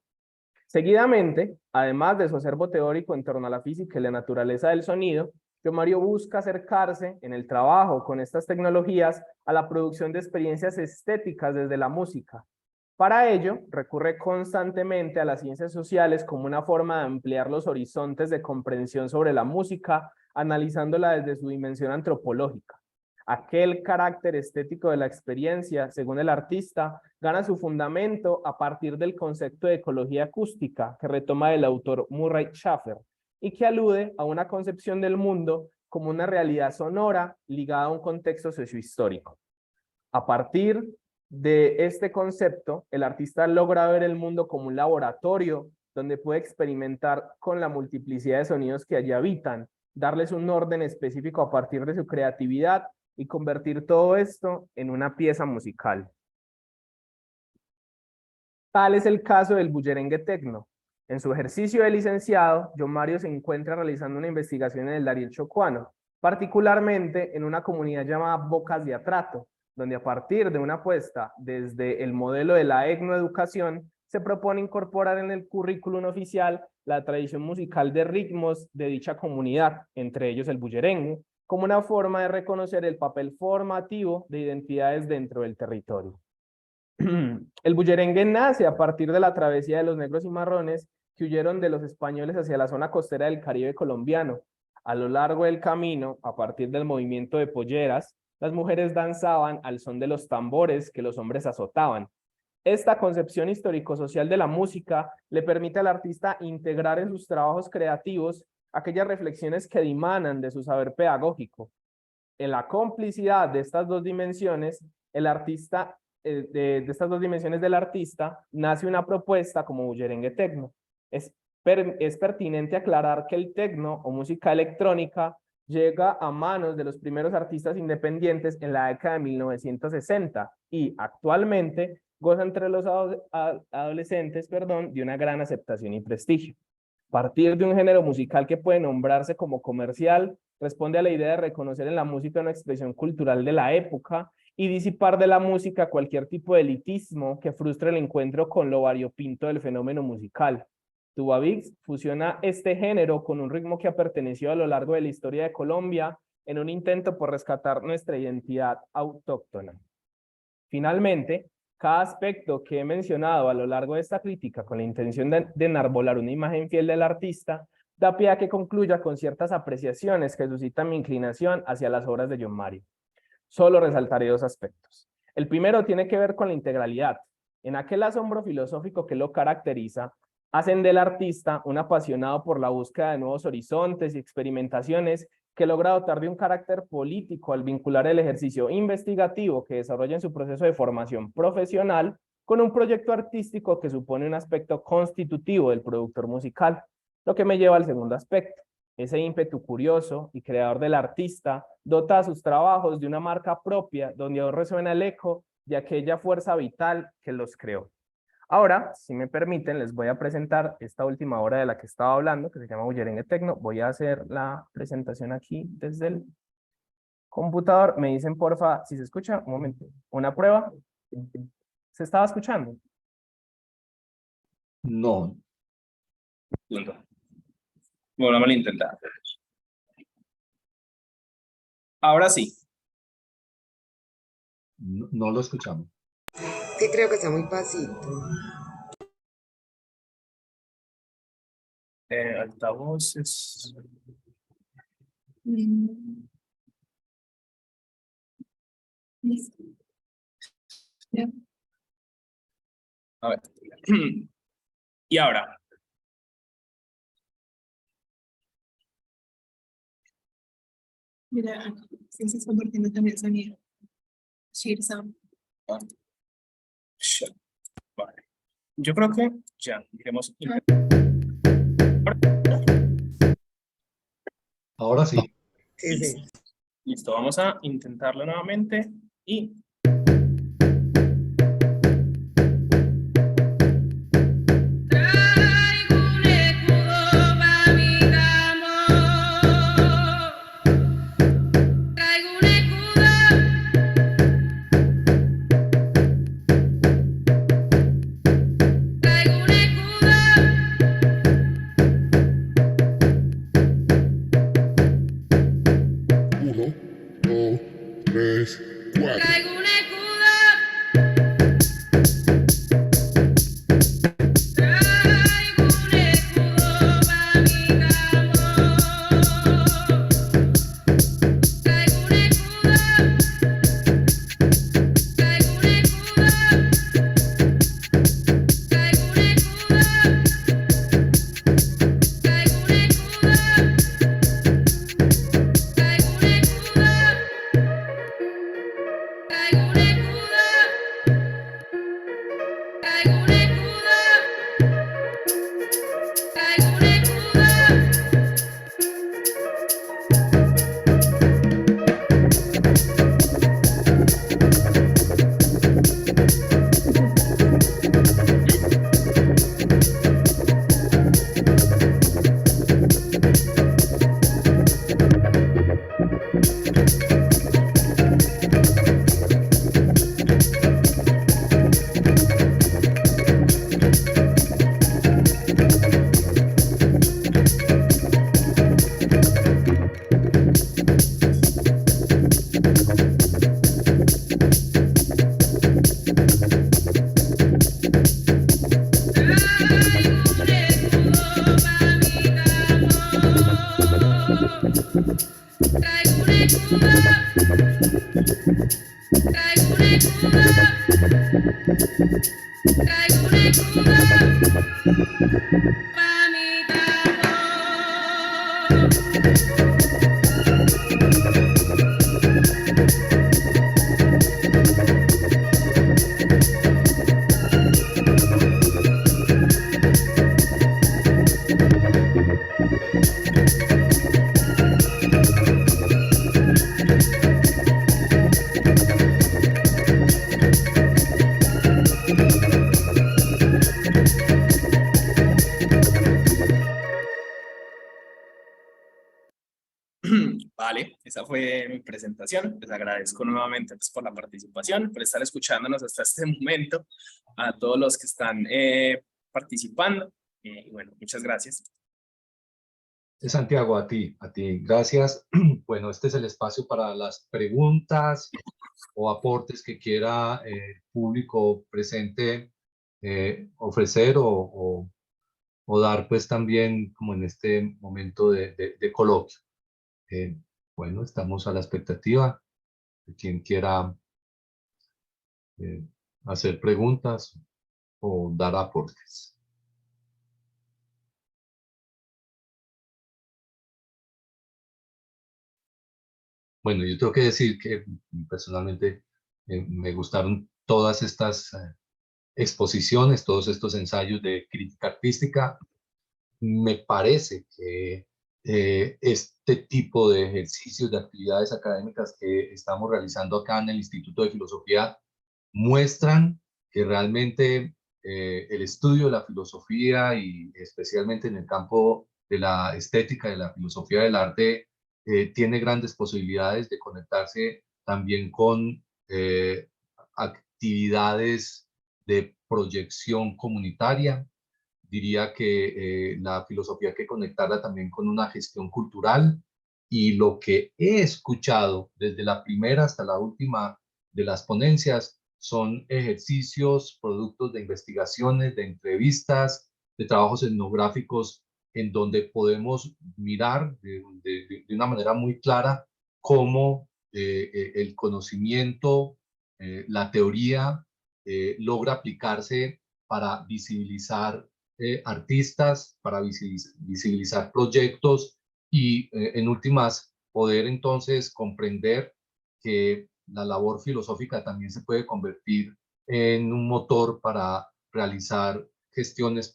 Seguidamente, además de su acervo teórico en torno a la física y la naturaleza del sonido, Mario busca acercarse en el trabajo con estas tecnologías a la producción de experiencias estéticas desde la música. Para ello, recurre constantemente a las ciencias sociales como una forma de ampliar los horizontes de comprensión sobre la música, analizándola desde su dimensión antropológica. Aquel carácter estético de la experiencia, según el artista, gana su fundamento a partir del concepto de ecología acústica que retoma del autor Murray Schafer, y que alude a una concepción del mundo como una realidad sonora ligada a un contexto sociohistórico. A partir de este concepto, el artista logra ver el mundo como un laboratorio donde puede experimentar con la multiplicidad de sonidos que allí habitan, darles un orden específico a partir de su creatividad y convertir todo esto en una pieza musical. Tal es el caso del bullerengue tecno. En su ejercicio de licenciado, John Mario se encuentra realizando una investigación en el Darién chocuano, particularmente en una comunidad llamada Bocas de Atrato, donde a partir de una apuesta desde el modelo de la etnoeducación, se propone incorporar en el currículum oficial la tradición musical de ritmos de dicha comunidad, entre ellos el bullerengue, como una forma de reconocer el papel formativo de identidades dentro del territorio. El bullerengue nace a partir de la travesía de los negros y marrones que huyeron de los españoles hacia la zona costera del Caribe colombiano. A lo largo del camino, a partir del movimiento de polleras, las mujeres danzaban al son de los tambores que los hombres azotaban. Esta concepción histórico-social de la música le permite al artista integrar en sus trabajos creativos aquellas reflexiones que dimanan de su saber pedagógico. En la complicidad de estas dos dimensiones, de estas dos dimensiones del artista, nace una propuesta como bullerengue tecno. Es pertinente aclarar que el tecno o música electrónica llega a manos de los primeros artistas independientes en la década de 1960 y actualmente goza entre los adolescentes de una gran aceptación y prestigio. Partir de un género musical que puede nombrarse como comercial, responde a la idea de reconocer en la música una expresión cultural de la época y disipar de la música cualquier tipo de elitismo que frustre el encuentro con lo variopinto del fenómeno musical. Tubavix fusiona este género con un ritmo que ha pertenecido a lo largo de la historia de Colombia en un intento por rescatar nuestra identidad autóctona. Finalmente, cada aspecto que he mencionado a lo largo de esta crítica con la intención de enarbolar una imagen fiel del artista, da pie a que concluya con ciertas apreciaciones que suscitan mi inclinación hacia las obras de John Mario. Solo resaltaré dos aspectos. El primero tiene que ver con la integralidad. En aquel asombro filosófico que lo caracteriza, hacen del artista un apasionado por la búsqueda de nuevos horizontes y experimentaciones que logra dotar de un carácter político al vincular el ejercicio investigativo que desarrolla en su proceso de formación profesional con un proyecto artístico que supone un aspecto constitutivo del productor musical, lo que me lleva al segundo aspecto. Ese ímpetu curioso y creador del artista dota a sus trabajos de una marca propia donde aún resuena el eco de aquella fuerza vital que los creó. Ahora, si me permiten, les voy a presentar esta última obra de la que estaba hablando, que se llama Bullerengue Tecno. Voy a hacer la presentación aquí desde el computador. Me dicen, porfa, si se escucha, un momento. Una prueba. ¿Se estaba escuchando? No, Punto. Volvamos a intentar. Ahora sí. no lo escuchamos. Que creo que está muy pasito. Altavoces. Listo. Ya. A ver. Y ahora. Mira, sí se está compartiendo también el sonido. Share sound. Vale. Yo creo que ya iremos. Ahora sí. Sí, sí. Listo, vamos a intentarlo nuevamente y Uno, dos, tres, cuatro. Traigo un escudo. Traigo un escudo para mi amor. Traigo un escudo. Traigo un escudo. Traigo un escudo. Traigo un escudo. Traigo un escudo. Traigo un escudo. Traigo un escudo. Traigo un escudo. Traigo un escudo. Traigo un escudo. Traigo un escudo. Pa' mi tambor. vale, esa fue mi presentación. Les agradezco nuevamente pues, por la participación, por estar escuchándonos hasta este momento, a todos los que están participando. Y bueno, muchas gracias. Santiago, a ti, gracias. Bueno, este es el espacio para las preguntas o aportes que quiera el público presente ofrecer o dar pues también como en este momento de coloquio. Bueno, estamos a la expectativa de quien quiera hacer preguntas o dar aportes. Bueno, yo tengo que decir que personalmente me gustaron todas estas exposiciones, todos estos ensayos de crítica artística. Me parece que este tipo de ejercicios, de actividades académicas que estamos realizando acá en el Instituto de Filosofía muestran que realmente el estudio de la filosofía y especialmente en el campo de la estética, de la filosofía del arte, tiene grandes posibilidades de conectarse también con actividades de proyección comunitaria. Diría que la filosofía hay que conectarla también con una gestión cultural, y lo que he escuchado desde la primera hasta la última de las ponencias son ejercicios, productos de investigaciones, de entrevistas, de trabajos etnográficos, en donde podemos mirar de una manera muy clara cómo el conocimiento, la teoría, logra aplicarse para visibilizar artistas, para visibilizar proyectos y en últimas poder entonces comprender que la labor filosófica también se puede convertir en un motor para realizar gestiones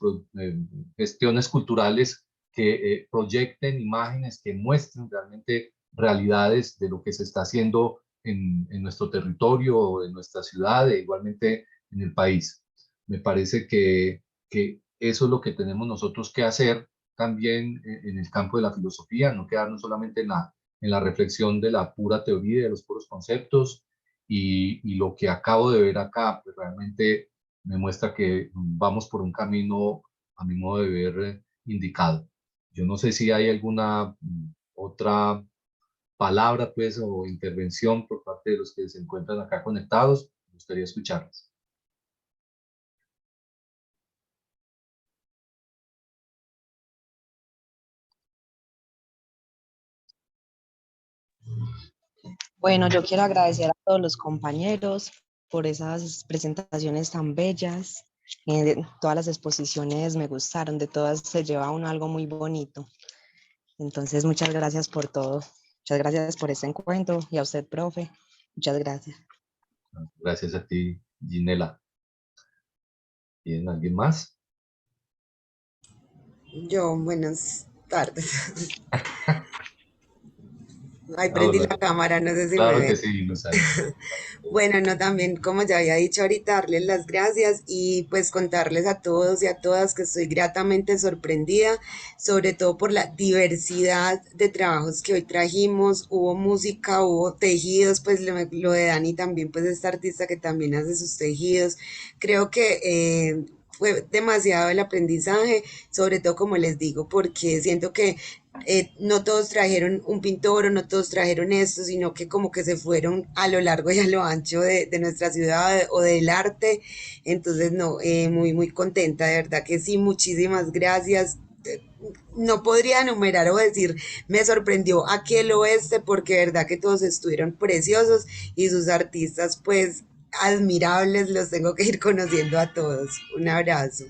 culturales que proyecten imágenes, que muestren realmente realidades de lo que se está haciendo en nuestro territorio, en nuestra ciudad e igualmente en el país. Me parece que eso es lo que tenemos nosotros que hacer también en el campo de la filosofía, no quedarnos solamente en la reflexión de la pura teoría y de los puros conceptos, y lo que acabo de ver acá pues realmente me muestra que vamos por un camino, a mi modo de ver, indicado. Yo no sé si hay alguna otra palabra pues o intervención por parte de los que se encuentran acá conectados. Me gustaría escucharlas. Bueno, yo quiero agradecer a todos los compañeros por esas presentaciones tan bellas. Todas las exposiciones me gustaron, de todas se lleva uno algo muy bonito. Entonces, muchas gracias por todo. Muchas gracias por este encuentro y a usted, profe. Muchas gracias. Gracias a ti, Ginela. ¿Tienen alguien más? Yo, buenas tardes. Ahí Ah, prendí bueno, la cámara, no sé si me claro ven. que sí, Luzana. Bueno, no, también, como ya había dicho ahorita, darles las gracias y pues contarles a todos y a todas que estoy gratamente sorprendida, sobre todo por la diversidad de trabajos que hoy trajimos. Hubo música, hubo tejidos, pues lo de Dani también, pues esta artista que también hace sus tejidos. Creo que fue demasiado el aprendizaje, sobre todo como les digo, porque siento que no todos trajeron un pintor o no todos trajeron esto, sino que como que se fueron a lo largo y a lo ancho de nuestra ciudad o del arte. Entonces, no, muy, muy contenta, de verdad que sí, muchísimas gracias. No podría enumerar o decir, me sorprendió aquel oeste, porque de verdad que todos estuvieron preciosos y sus artistas, pues, admirables, los tengo que ir conociendo a todos. Un abrazo.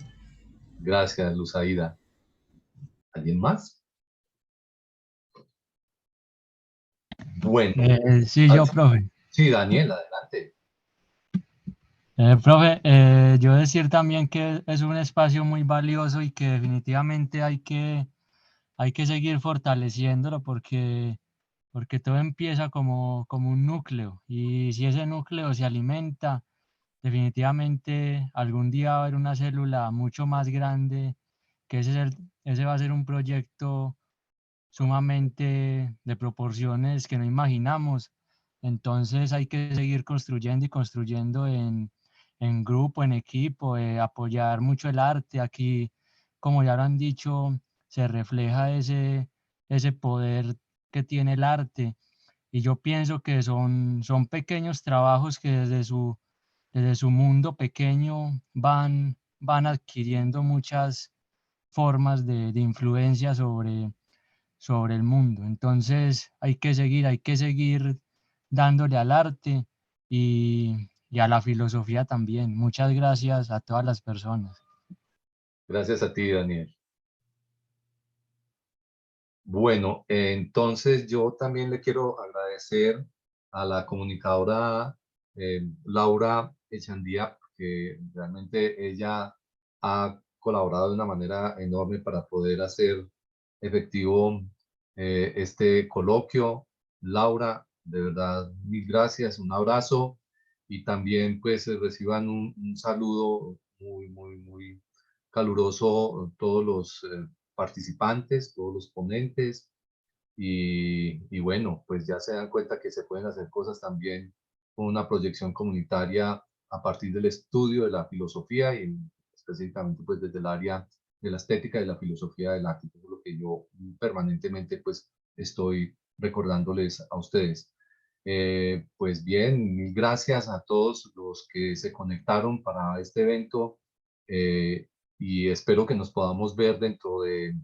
Gracias, Luzaida. ¿Alguien más? Bueno. Sí, yo, profe. Sí, Daniel, adelante. Profe, yo decir también que es un espacio muy valioso y que definitivamente hay que seguir fortaleciéndolo porque todo empieza como un núcleo, y si ese núcleo se alimenta, definitivamente algún día va a haber una célula mucho más grande, que ese va a ser un proyecto sumamente de proporciones que no imaginamos. Entonces hay que seguir construyendo y construyendo en grupo, en equipo, apoyar mucho el arte. Aquí, como ya lo han dicho, se refleja ese poder que tiene el arte. Y yo pienso que son pequeños trabajos que desde su mundo pequeño van adquiriendo muchas formas de influencia sobre el mundo. Entonces hay que seguir dándole al arte y a la filosofía también. Muchas gracias a todas las personas. Gracias a ti, Daniel. Bueno, entonces yo también le quiero agradecer a la comunicadora Laura Echandía porque realmente ella ha colaborado de una manera enorme para poder hacer efectivo este coloquio. Laura, de verdad, mil gracias, un abrazo y también pues reciban un saludo muy caluroso todos los participantes, todos los ponentes y bueno, pues ya se dan cuenta que se pueden hacer cosas también con una proyección comunitaria a partir del estudio de la filosofía y específicamente pues desde el área de la estética y de la filosofía del arte, que es lo que yo permanentemente pues estoy recordándoles a ustedes. Pues bien, mil gracias a todos los que se conectaron para este evento y espero que nos podamos ver dentro de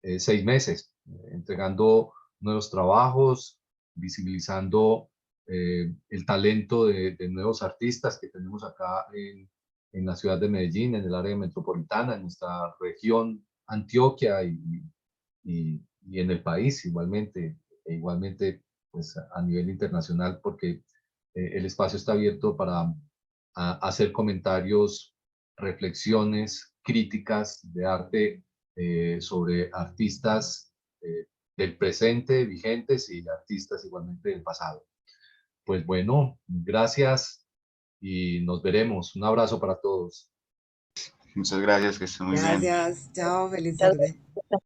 6 meses, entregando nuevos trabajos, visibilizando el talento de nuevos artistas que tenemos acá en la ciudad de Medellín, en el área metropolitana, en nuestra región Antioquia y en el país igualmente, e igualmente pues, a nivel internacional, porque el espacio está abierto para hacer comentarios, reflexiones, críticas de arte sobre artistas del presente, vigentes, y artistas igualmente del pasado. Pues bueno, gracias y nos veremos. Un abrazo para todos. Muchas gracias, que estén muy bien. Gracias, chao, feliz tarde.